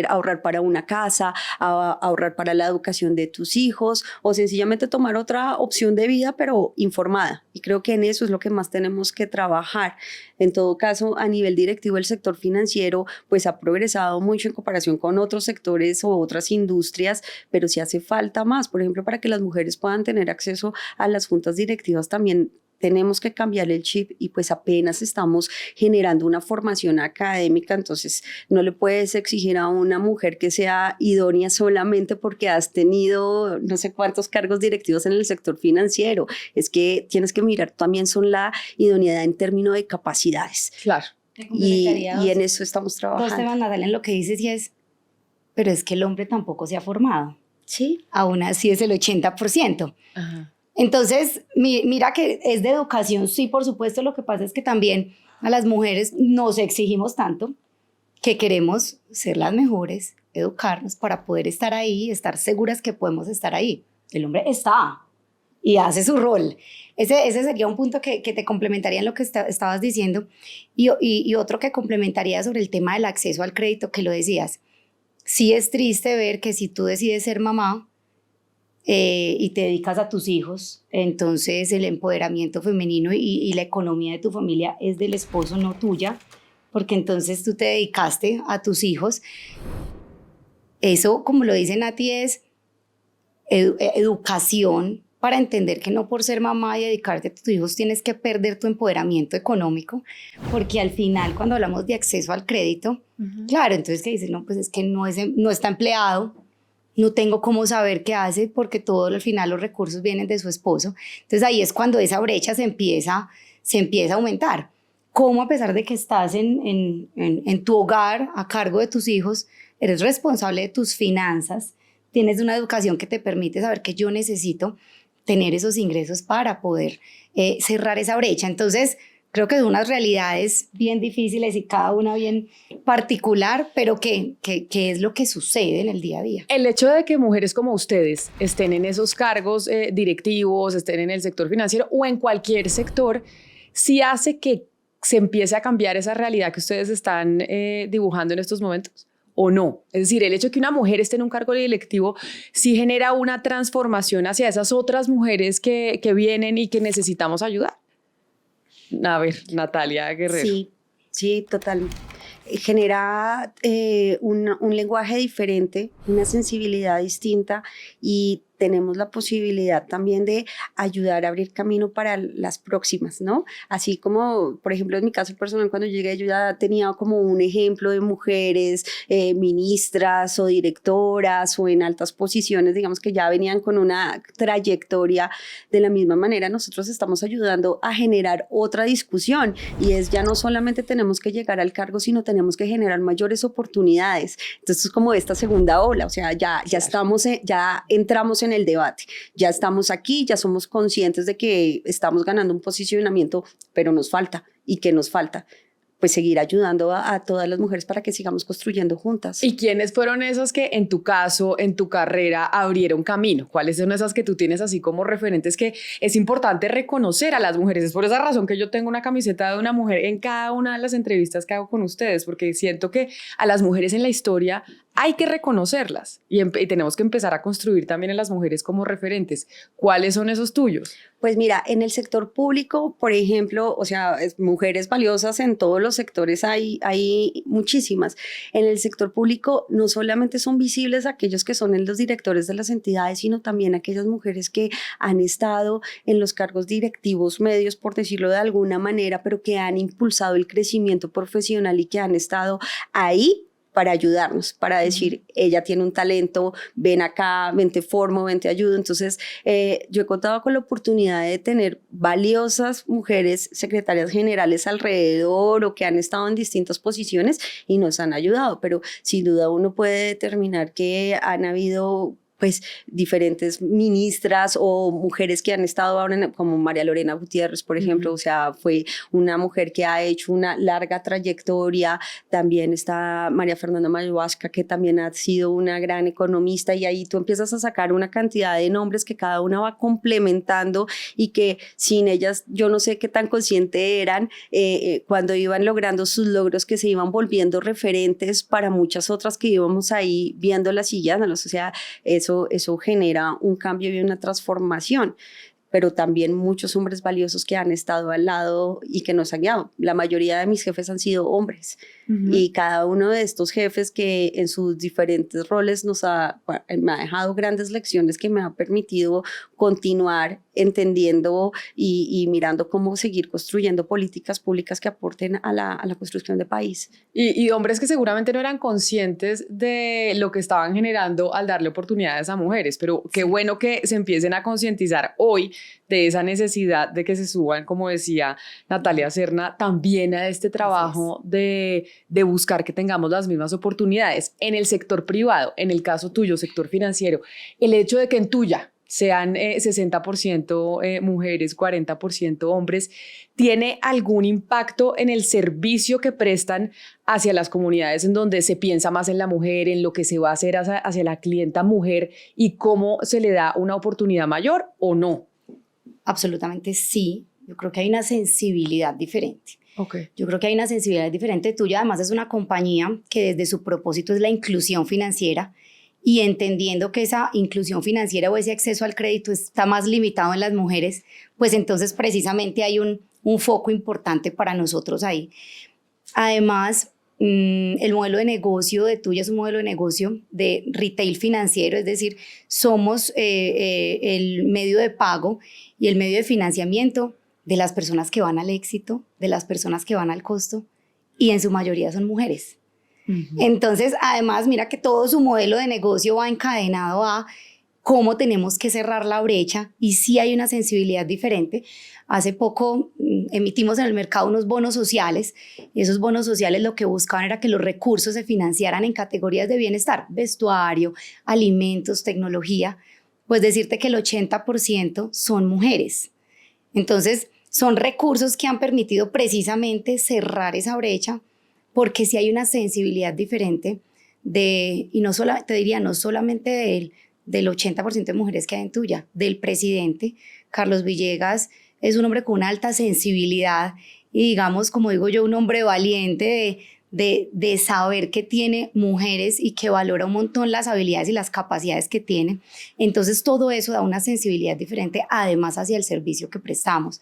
ahorrar para una casa, ahorrar para la educación de tus hijos, o sencillamente tomar otra opción de vida, pero informada. Y creo que en eso es lo que más tenemos que trabajar. En todo caso, a nivel directivo, el sector financiero pues ha progresado mucho en comparación con otros sectores o otras industrias, pero sí hace falta más. Por ejemplo, para que las mujeres puedan tener acceso a las juntas directivas también tenemos que cambiar el chip, y pues apenas estamos generando una formación académica. Entonces no le puedes exigir a una mujer que sea idónea solamente porque has tenido no sé cuántos cargos directivos en el sector financiero. Es que tienes que mirar también son la idoneidad en términos de capacidades. Claro. Y en eso estamos trabajando. Dos temas, Natalia, en lo que dices, y es, pero es que el hombre tampoco se ha formado. Sí. Aún así es el 80%. Ajá. Entonces, mira que es de educación, sí, por supuesto. Lo que pasa es que también a las mujeres nos exigimos tanto que queremos ser las mejores, educarnos para poder estar ahí, estar seguras que podemos estar ahí. El hombre está y hace su rol. Ese sería un punto que te complementaría en lo que estabas diciendo, y otro que complementaría sobre el tema del acceso al crédito, que lo decías. Sí es triste ver que si tú decides ser mamá, y te dedicas a tus hijos, entonces el empoderamiento femenino y la economía de tu familia es del esposo, no tuya, porque entonces tú te dedicaste a tus hijos. Eso, como lo dice Nati, es educación para entender que no por ser mamá y dedicarte a tus hijos tienes que perder tu empoderamiento económico, porque al final cuando hablamos de acceso al crédito, claro, entonces que dicen, no, pues es que no está empleado, no tengo cómo saber qué hace porque todo al final los recursos vienen de su esposo. Entonces ahí es cuando esa brecha se empieza a aumentar. ¿Cómo, a pesar de que estás en tu hogar a cargo de tus hijos, eres responsable de tus finanzas, tienes una educación que te permite saber que yo necesito tener esos ingresos para poder cerrar esa brecha? Entonces, creo que son unas realidades bien difíciles y cada una bien particular, pero que es lo que sucede en el día a día. El hecho de que mujeres como ustedes estén en esos cargos directivos, estén en el sector financiero o en cualquier sector, sí hace que se empiece a cambiar esa realidad que ustedes están dibujando en estos momentos, ¿o no? Es decir, el hecho de que una mujer esté en un cargo directivo sí genera una transformación hacia esas otras mujeres que vienen y que necesitamos ayudar. A ver, Natalia Guerrero. Sí, total. Genera un lenguaje diferente, una sensibilidad distinta y tenemos la posibilidad también de ayudar a abrir camino para las próximas, ¿no? Así como, por ejemplo, en mi caso personal, cuando llegué yo ya tenía como un ejemplo de mujeres ministras o directoras o en altas posiciones, digamos que ya venían con una trayectoria. De la misma manera, nosotros estamos ayudando a generar otra discusión y es ya no solamente tenemos que llegar al cargo, sino tenemos que generar mayores oportunidades. Entonces es como esta segunda ola, o sea, ya estamos, ya entramos en el debate, ya estamos aquí, ya somos conscientes de que estamos ganando un posicionamiento, pero nos falta. ¿Y qué nos falta? Pues seguir ayudando a todas las mujeres para que sigamos construyendo juntas. ¿Y quiénes fueron esas que en tu caso, en tu carrera, abrieron camino? ¿Cuáles son esas que tú tienes así como referentes que es importante reconocer a las mujeres? Es por esa razón que yo tengo una camiseta de una mujer en cada una de las entrevistas que hago con ustedes, porque siento que a las mujeres en la historia hay que reconocerlas y tenemos que empezar a construir también a las mujeres como referentes. ¿Cuáles son esos tuyos? Pues mira, en el sector público, por ejemplo, o sea, mujeres valiosas en todos los sectores hay muchísimas. En el sector público no solamente son visibles aquellos que son los directores de las entidades, sino también aquellas mujeres que han estado en los cargos directivos medios, por decirlo de alguna manera, pero que han impulsado el crecimiento profesional y que han estado ahí para ayudarnos, para decir, ella tiene un talento, ven acá, ven te formo, ven te ayudo. Entonces, yo he contado con la oportunidad de tener valiosas mujeres secretarias generales alrededor o que han estado en distintas posiciones y nos han ayudado, pero sin duda uno puede determinar que han habido pues diferentes ministras o mujeres que han estado ahora, como María Lorena Gutiérrez, por ejemplo, o sea, fue una mujer que ha hecho una larga trayectoria. También está María Fernanda Mayhuasca, que también ha sido una gran economista, y ahí tú empiezas a sacar una cantidad de nombres que cada una va complementando y que sin ellas yo no sé qué tan consciente eran cuando iban logrando sus logros, que se iban volviendo referentes para muchas otras que íbamos ahí viéndolas y guiándolas. O sea, eso genera un cambio y una transformación, pero también muchos hombres valiosos que han estado al lado y que nos han guiado. La mayoría de mis jefes han sido hombres, y cada uno de estos jefes que en sus diferentes roles me ha dejado grandes lecciones que me ha permitido continuar entendiendo y mirando cómo seguir construyendo políticas públicas que aporten a la construcción de país. Y hombres que seguramente no eran conscientes de lo que estaban generando al darle oportunidades a mujeres, pero qué bueno que se empiecen a concientizar hoy de esa necesidad de que se suban, como decía Natalia Serna, también a este trabajo de buscar que tengamos las mismas oportunidades en el sector privado, en el caso tuyo, sector financiero. El hecho de que en tuya sean 60% mujeres, 40% hombres, ¿tiene algún impacto en el servicio que prestan hacia las comunidades en donde se piensa más en la mujer, en lo que se va a hacer hacia la clienta mujer y cómo se le da una oportunidad mayor o no? Absolutamente sí. Yo creo que hay una sensibilidad diferente. Okay. Yo creo que hay una sensibilidad diferente tuya. Además, es una compañía que desde su propósito es la inclusión financiera, y entendiendo que esa inclusión financiera o ese acceso al crédito está más limitado en las mujeres, pues entonces precisamente hay un foco importante para nosotros ahí. Además, el modelo de negocio de tuya es un modelo de negocio de retail financiero, es decir, somos el medio de pago y el medio de financiamiento de las personas que van al éxito, de las personas que van al costo, y en su mayoría son mujeres. Entonces, además, mira que todo su modelo de negocio va encadenado a cómo tenemos que cerrar la brecha, y sí hay una sensibilidad diferente. Hace poco emitimos en el mercado unos bonos sociales, y esos bonos sociales lo que buscaban era que los recursos se financiaran en categorías de bienestar, vestuario, alimentos, tecnología. Pues decirte que el 80% son mujeres. Entonces, son recursos que han permitido precisamente cerrar esa brecha, porque si hay una sensibilidad diferente y no solo, te diría, no solamente del 80% de mujeres que hay en tuya, del presidente. Carlos Villegas es un hombre con una alta sensibilidad y, digamos, como digo yo, un hombre valiente de saber que tiene mujeres y que valora un montón las habilidades y las capacidades que tiene. Entonces todo eso da una sensibilidad diferente, además hacia el servicio que prestamos,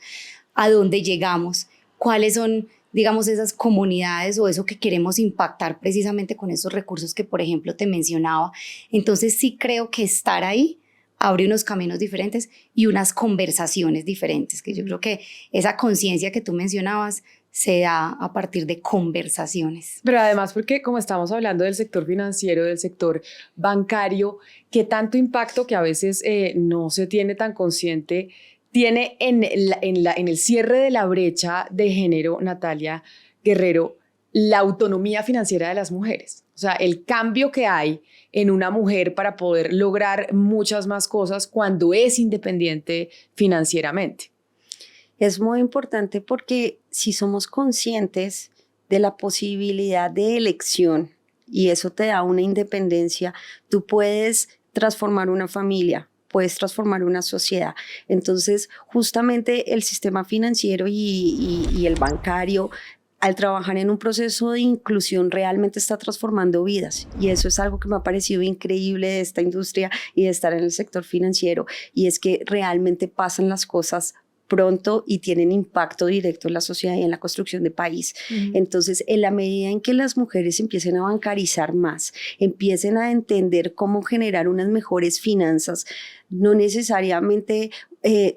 a dónde llegamos, cuáles son, digamos, esas comunidades o eso que queremos impactar precisamente con esos recursos que, por ejemplo, te mencionaba. Entonces sí creo que estar ahí abre unos caminos diferentes y unas conversaciones diferentes, que yo creo que esa conciencia que tú mencionabas se da a partir de conversaciones. Pero además porque como estamos hablando del sector financiero, del sector bancario, ¿qué tanto impacto que a veces no se tiene tan consciente tiene en el cierre de la brecha de género, Natalia Guerrero, la autonomía financiera de las mujeres? O sea, el cambio que hay en una mujer para poder lograr muchas más cosas cuando es independiente financieramente. Es muy importante porque si somos conscientes de la posibilidad de elección y eso te da una independencia, tú puedes transformar una familia, puedes transformar una sociedad. Entonces, justamente el sistema financiero y el bancario, al trabajar en un proceso de inclusión, realmente está transformando vidas. Y eso es algo que me ha parecido increíble de esta industria y de estar en el sector financiero. Y es que realmente pasan las cosas pronto y tienen impacto directo en la sociedad y en la construcción de país. Entonces, en la medida en que las mujeres empiecen a bancarizar más, empiecen a entender cómo generar unas mejores finanzas, no necesariamente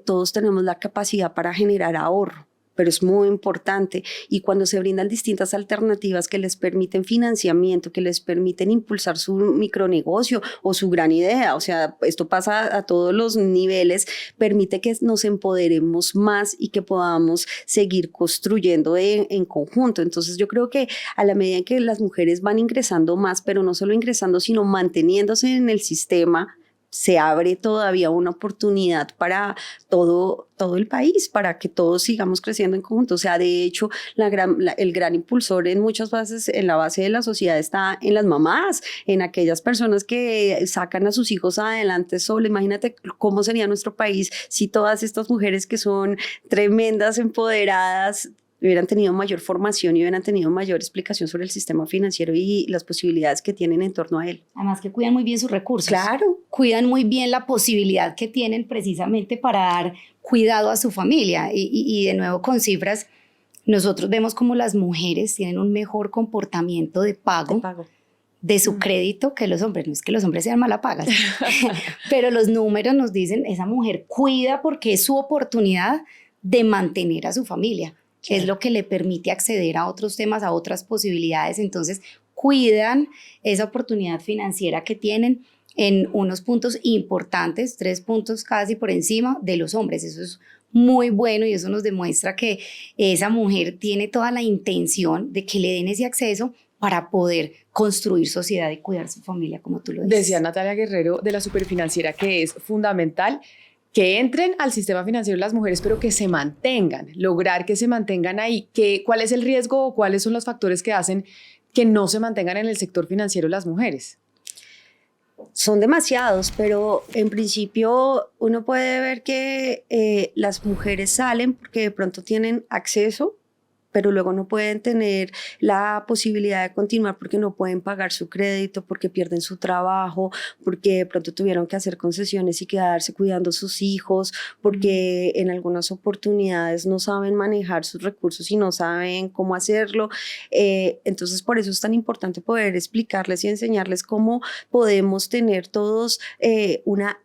todos tenemos la capacidad para generar ahorro, pero es muy importante. Y cuando se brindan distintas alternativas que les permiten financiamiento, que les permiten impulsar su micronegocio o su gran idea, o sea, esto pasa a todos los niveles, permite que nos empoderemos más y que podamos seguir construyendo en conjunto. Entonces yo creo que a la medida en que las mujeres van ingresando más, pero no solo ingresando, sino manteniéndose en el sistema, se abre todavía una oportunidad para todo el país, para que todos sigamos creciendo en conjunto. O sea, de hecho, el gran impulsor en muchas bases, en la base de la sociedad está en las mamás, en aquellas personas que sacan a sus hijos adelante solo. Imagínate cómo sería nuestro país si todas estas mujeres que son tremendas, empoderadas, hubieran tenido mayor formación y hubieran tenido mayor explicación sobre el sistema financiero y las posibilidades que tienen en torno a él. Además que cuidan muy bien sus recursos. Claro. Cuidan muy bien la posibilidad que tienen precisamente para dar cuidado a su familia. Y de nuevo con cifras, nosotros vemos como las mujeres tienen un mejor comportamiento de pago. De su crédito que los hombres. No es que los hombres sean malapagas, pero los números nos dicen, esa mujer cuida porque es su oportunidad de mantener a su familia, que es lo que le permite acceder a otros temas, a otras posibilidades. Entonces, cuidan esa oportunidad financiera que tienen en unos puntos importantes, 3 puntos casi por encima de los hombres. Eso es muy bueno y eso nos demuestra que esa mujer tiene toda la intención de que le den ese acceso para poder construir sociedad y cuidar su familia, como tú lo dices. Decía Natalia Guerrero de la Superfinanciera que es fundamental que entren al sistema financiero las mujeres, pero que se mantengan, lograr que se mantengan ahí. ¿Cuál es el riesgo o cuáles son los factores que hacen que no se mantengan en el sector financiero las mujeres? Son demasiados, pero en principio uno puede ver que las mujeres salen porque de pronto tienen acceso, pero luego no pueden tener la posibilidad de continuar porque no pueden pagar su crédito, porque pierden su trabajo, porque de pronto tuvieron que hacer concesiones y quedarse cuidando a sus hijos, porque en algunas oportunidades no saben manejar sus recursos y no saben cómo hacerlo. Entonces, por eso es tan importante poder explicarles y enseñarles cómo podemos tener todos una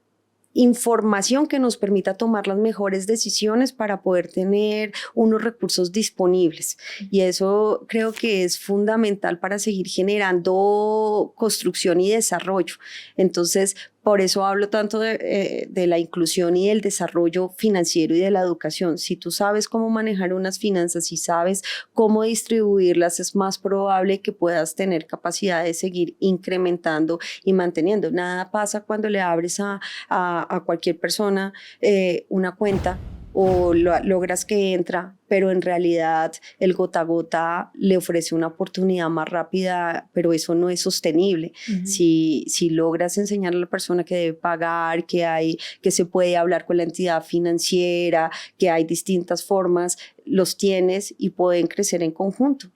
información que nos permita tomar las mejores decisiones para poder tener unos recursos disponibles. Y eso creo que es fundamental para seguir generando construcción y desarrollo. Entonces, por eso hablo tanto de la inclusión y del desarrollo financiero y de la educación. Si tú sabes cómo manejar unas finanzas y sabes cómo distribuirlas, es más probable que puedas tener capacidad de seguir incrementando y manteniendo. Nada pasa cuando le abres a cualquier persona una cuenta o logras que entra, pero en realidad el gota a gota le ofrece una oportunidad más rápida, pero eso no es sostenible. Si logras enseñar a la persona que debe pagar, que se puede hablar con la entidad financiera, que hay distintas formas, los tienes y pueden crecer en conjunto.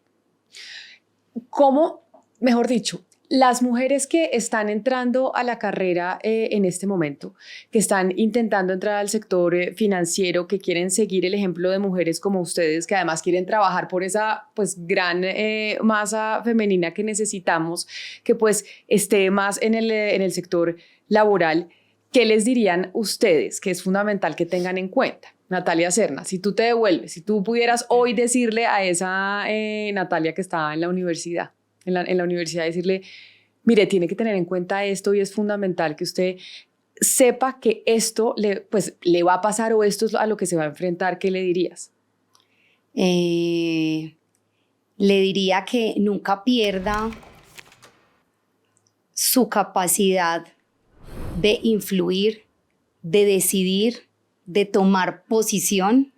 ¿Cómo, mejor dicho, las mujeres que están entrando a la carrera en este momento, que están intentando entrar al sector financiero, que quieren seguir el ejemplo de mujeres como ustedes, que además quieren trabajar por esa pues gran masa femenina que necesitamos, que pues esté más en el sector laboral, ¿qué les dirían ustedes que es fundamental que tengan en cuenta? Natalia Serna, si tú te devuelves, si tú pudieras hoy decirle a esa Natalia que estaba en la universidad, en la universidad, decirle, mire, tiene que tener en cuenta esto y es fundamental que usted sepa que esto le va a pasar o esto es a lo que se va a enfrentar, ¿qué le dirías? Le diría que nunca pierda su capacidad de influir, de decidir, de tomar posición,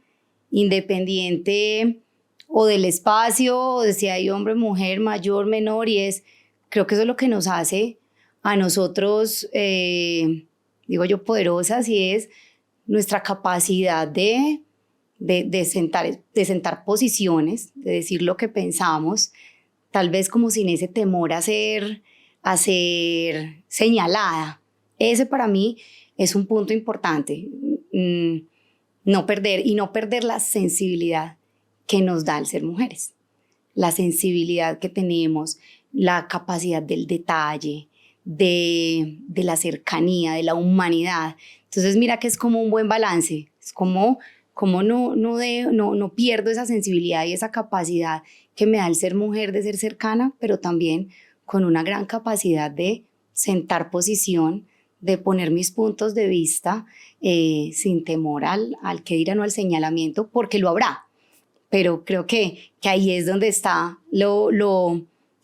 independiente o del espacio, o de si hay hombre, mujer, mayor, menor, creo que eso es lo que nos hace a nosotros, digo yo, poderosas, y es nuestra capacidad de sentar posiciones, de decir lo que pensamos, tal vez como sin ese temor a ser señalada. Ese para mí es un punto importante, no perder la sensibilidad que nos da el ser mujeres, la sensibilidad que tenemos, la capacidad del detalle, de la cercanía, de la humanidad. Entonces mira que es como un buen balance, es como no pierdo esa sensibilidad y esa capacidad que me da el ser mujer de ser cercana, pero también con una gran capacidad de sentar posición, de poner mis puntos de vista sin temor al que dirán o al señalamiento, porque lo habrá. Pero creo que ahí es donde está lo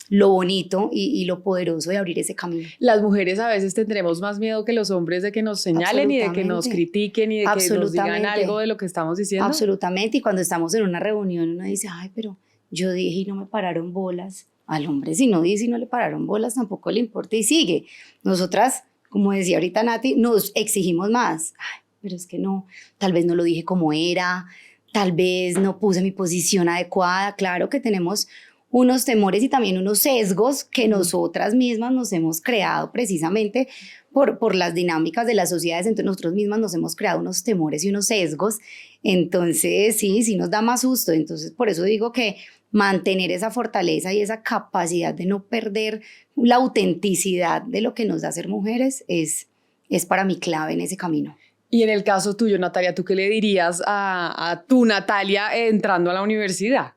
bonito y lo poderoso de abrir ese camino. Las mujeres a veces tendremos más miedo que los hombres de que nos señalen y de que nos critiquen y de que nos digan algo de lo que estamos diciendo. Absolutamente, y cuando estamos en una reunión uno dice, ay, pero yo dije y no me pararon bolas. Al hombre si no dice y no le pararon bolas tampoco le importa y sigue. Nosotras, como decía ahorita Nati, nos exigimos más. Ay, pero es que no, tal vez no lo dije como era, tal vez no puse mi posición adecuada. Claro que tenemos unos temores y también unos sesgos que nosotras mismas nos hemos creado precisamente por las dinámicas de las sociedades. Entonces nosotros mismas nos hemos creado unos temores y unos sesgos. Entonces sí nos da más susto. Entonces por eso digo que mantener esa fortaleza y esa capacidad de no perder la autenticidad de lo que nos da ser mujeres es para mí clave en ese camino. Y en el caso tuyo, Natalia, ¿tú qué le dirías a tu Natalia entrando a la universidad?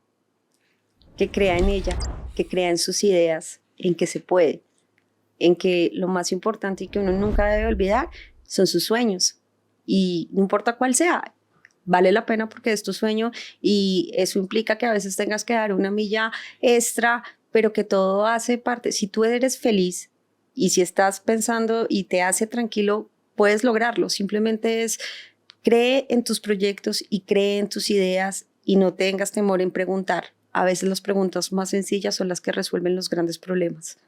Que crea en ella, que crea en sus ideas, en que se puede, en que lo más importante y que uno nunca debe olvidar son sus sueños. Y no importa cuál sea, vale la pena porque es tu sueño y eso implica que a veces tengas que dar una milla extra, pero que todo hace parte. Si tú eres feliz y si estás pensando y te hace tranquilo, puedes lograrlo. Simplemente es cree en tus proyectos y cree en tus ideas y no tengas temor en preguntar. A veces las preguntas más sencillas son las que resuelven los grandes problemas.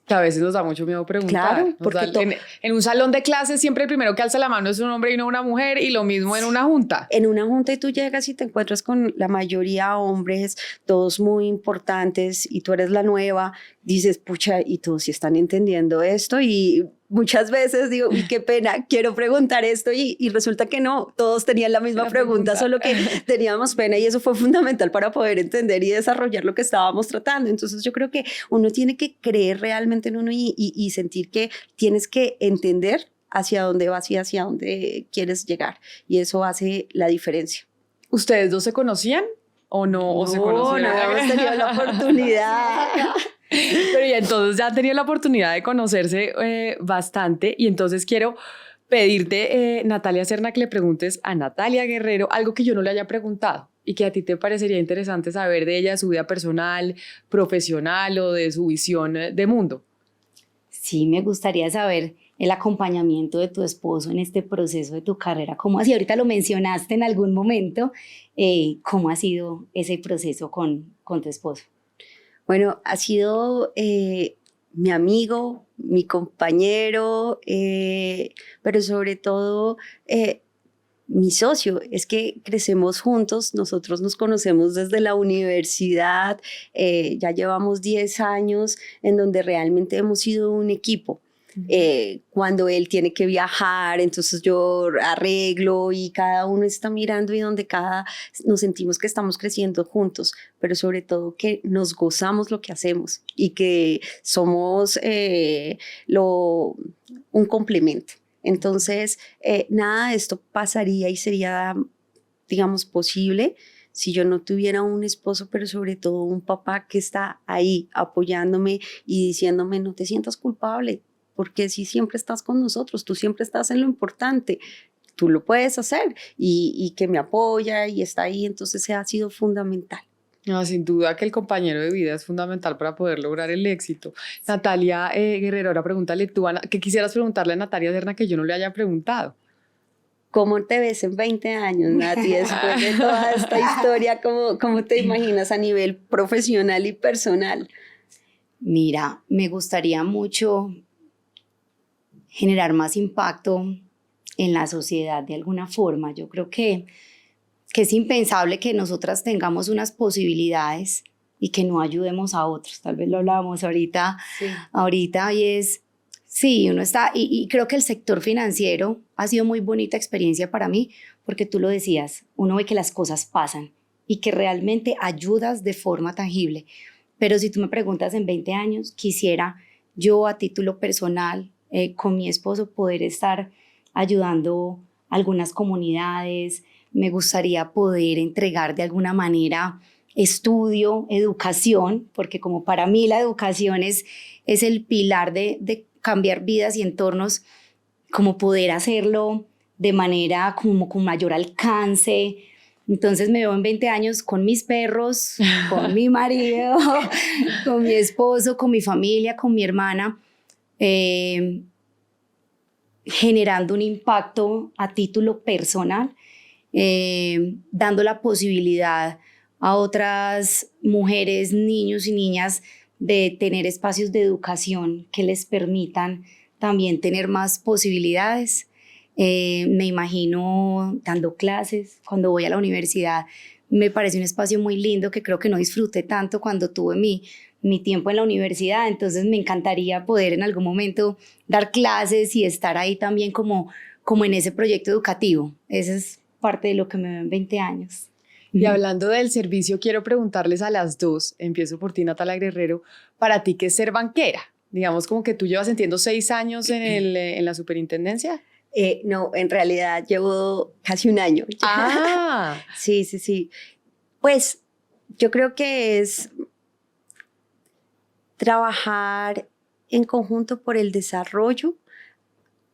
Que a veces nos da mucho miedo preguntar. Claro, porque en un salón de clases siempre el primero que alza la mano es un hombre y no una mujer, y lo mismo en una junta. En una junta y tú llegas y te encuentras con la mayoría hombres, todos muy importantes, y tú eres la nueva, dices, pucha, y todos sí están entendiendo esto, y muchas veces digo, uy, qué pena, quiero preguntar esto, y resulta que no, todos tenían la misma pregunta, solo que teníamos pena, y eso fue fundamental para poder entender y desarrollar lo que estábamos tratando. Entonces yo creo que uno tiene que creer realmente en uno y sentir que tienes que entender hacia dónde vas y hacia dónde quieres llegar, y eso hace la diferencia. ¿Ustedes dos se conocían o no? ¿O se conocían? No habíamos tenido la oportunidad. Pero ya entonces ya han tenido la oportunidad de conocerse bastante, y entonces quiero pedirte, Natalia Serna, que le preguntes a Natalia Guerrero algo que yo no le haya preguntado y que a ti te parecería interesante saber de ella, de su vida personal, profesional o de su visión de mundo. Sí, me gustaría saber el acompañamiento de tu esposo en este proceso de tu carrera. ¿Cómo así? Ahorita lo mencionaste en algún momento. ¿Cómo ha sido ese proceso con tu esposo? Bueno, ha sido mi amigo, mi compañero, pero sobre todo mi socio. Es que crecemos juntos, nosotros nos conocemos desde la universidad, ya llevamos 10 años en donde realmente hemos sido un equipo. Cuando él tiene que viajar, entonces yo arreglo y cada uno está mirando y donde nos sentimos que estamos creciendo juntos, pero sobre todo que nos gozamos lo que hacemos y que somos un complemento. Entonces, nada de esto pasaría y sería, digamos, posible si yo no tuviera un esposo, pero sobre todo un papá que está ahí apoyándome y diciéndome, no te sientas culpable, porque si siempre estás con nosotros, tú siempre estás en lo importante, tú lo puedes hacer, y que me apoya y está ahí, entonces ha sido fundamental. No, sin duda que el compañero de vida es fundamental para poder lograr el éxito. Natalia Guerrero, ahora pregúntale tú, ¿qué quisieras preguntarle a Natalia Serna que yo no le haya preguntado? ¿Cómo te ves en 20 años, Nati, después de toda esta historia? ¿Cómo te imaginas a nivel profesional y personal? Mira, me gustaría mucho generar más impacto en la sociedad de alguna forma. Yo creo que es impensable que nosotras tengamos unas posibilidades y que no ayudemos a otros. Tal vez lo hablábamos ahorita, Sí. y es, sí, uno está, y creo que el sector financiero ha sido muy bonita experiencia para mí, porque tú lo decías, uno ve que las cosas pasan y que realmente ayudas de forma tangible. Pero si tú me preguntas en 20 años, quisiera yo a título personal, con mi esposo, poder estar ayudando a algunas comunidades. Me gustaría poder entregar de alguna manera estudio, educación, porque como para mí la educación es el pilar de cambiar vidas y entornos, como poder hacerlo de manera como con mayor alcance. Entonces me veo en 20 años con mis perros, con mi marido, con mi esposo, con mi familia, con mi hermana, generando un impacto a título personal, dando la posibilidad a otras mujeres, niños y niñas de tener espacios de educación que les permitan también tener más posibilidades. Me imagino dando clases cuando voy a la universidad. Me parece un espacio muy lindo que creo que no disfruté tanto cuando tuve mi tiempo en la universidad, entonces me encantaría poder en algún momento dar clases y estar ahí también como en ese proyecto educativo. Esa es parte de lo que me veo en 20 años. Y hablando del servicio, quiero preguntarles a las dos, empiezo por ti, Natalia Guerrero, para ti, ¿qué es ser banquera? Digamos como que tú llevas, entiendo, 6 años en la superintendencia. No, en realidad llevo casi un año. Ah, Sí. Pues yo creo que es trabajar en conjunto por el desarrollo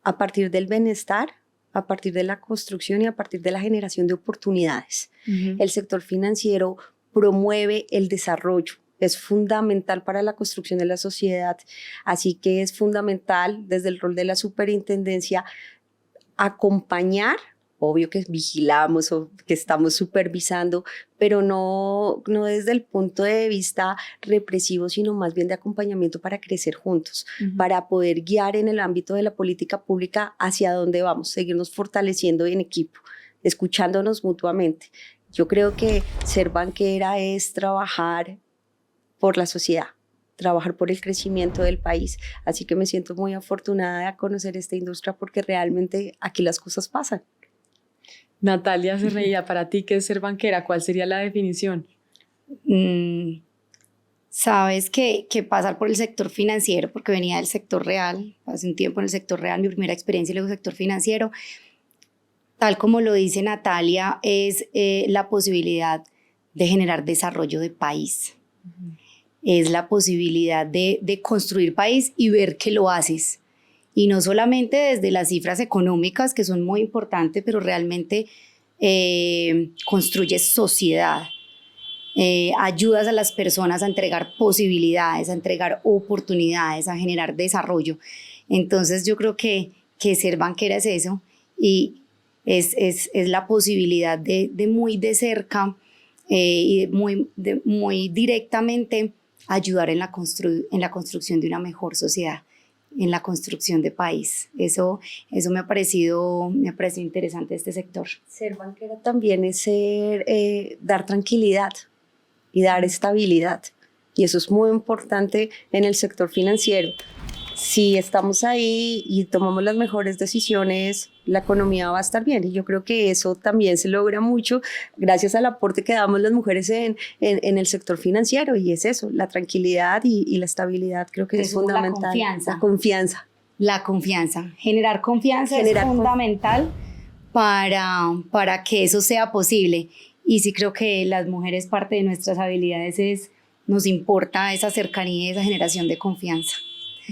a partir del bienestar, a partir de la construcción y a partir de la generación de oportunidades. El sector financiero promueve el desarrollo, es fundamental para la construcción de la sociedad, así que es fundamental desde el rol de la superintendencia acompañar, obvio que vigilamos o que estamos supervisando, pero no desde el punto de vista represivo, sino más bien de acompañamiento para crecer juntos, para poder guiar en el ámbito de la política pública hacia dónde vamos, seguirnos fortaleciendo en equipo, escuchándonos mutuamente. Yo creo que ser banquera es trabajar por la sociedad, trabajar por el crecimiento del país. Así que me siento muy afortunada de conocer esta industria porque realmente aquí las cosas pasan. Natalia se reía, para ti, ¿qué es ser banquera? ¿Cuál sería la definición? Sabes que pasar por el sector financiero, porque venía del sector real, hace un tiempo en el sector real, mi primera experiencia y luego sector financiero, tal como lo dice Natalia, es la posibilidad de generar desarrollo de país. Es la posibilidad de construir país y ver que lo haces. Y no solamente desde las cifras económicas, que son muy importantes, pero realmente construyes sociedad. Ayudas a las personas a entregar posibilidades, a entregar oportunidades, a generar desarrollo. Entonces yo creo que ser banquera es eso, y es la posibilidad de muy de cerca y muy directamente ayudar en la construcción de una mejor sociedad, en la construcción de país. Eso me ha parecido interesante de este sector. Ser banquera también es dar tranquilidad y dar estabilidad. Y eso es muy importante en el sector financiero. Si estamos ahí y tomamos las mejores decisiones, la economía va a estar bien. Y yo creo que eso también se logra mucho gracias al aporte que damos las mujeres en el sector financiero. Y es eso, la tranquilidad y la estabilidad creo que es fundamental. La confianza. Generar confianza es fundamental para que eso sea posible. Y sí creo que las mujeres, parte de nuestras habilidades nos importa esa cercanía y esa generación de confianza.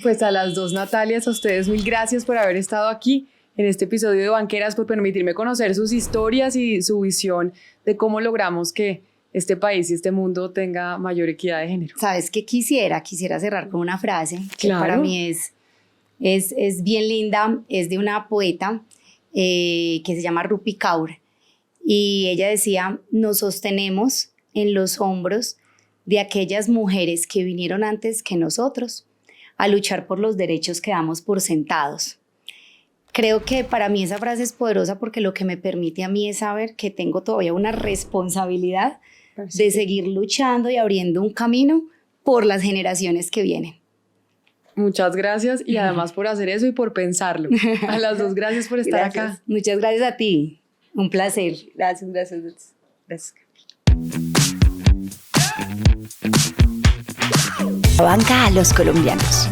Pues a las dos Natalias, a ustedes mil gracias por haber estado aquí en este episodio de Banqueras, por permitirme conocer sus historias y su visión de cómo logramos que este país y este mundo tenga mayor equidad de género. ¿Sabes qué quisiera cerrar con una frase que para mí es bien linda? Es de una poeta que se llama Rupi Kaur, y ella decía: nos sostenemos en los hombros de aquellas mujeres que vinieron antes que nosotros a luchar por los derechos que damos por sentados. Creo que para mí esa frase es poderosa, porque lo que me permite a mí es saber que tengo todavía una responsabilidad de seguir luchando y abriendo un camino por las generaciones que vienen. Muchas gracias, y además por hacer eso y por pensarlo. A las dos, gracias por estar acá. Muchas gracias a ti. Un placer. Gracias. Banca a los colombianos.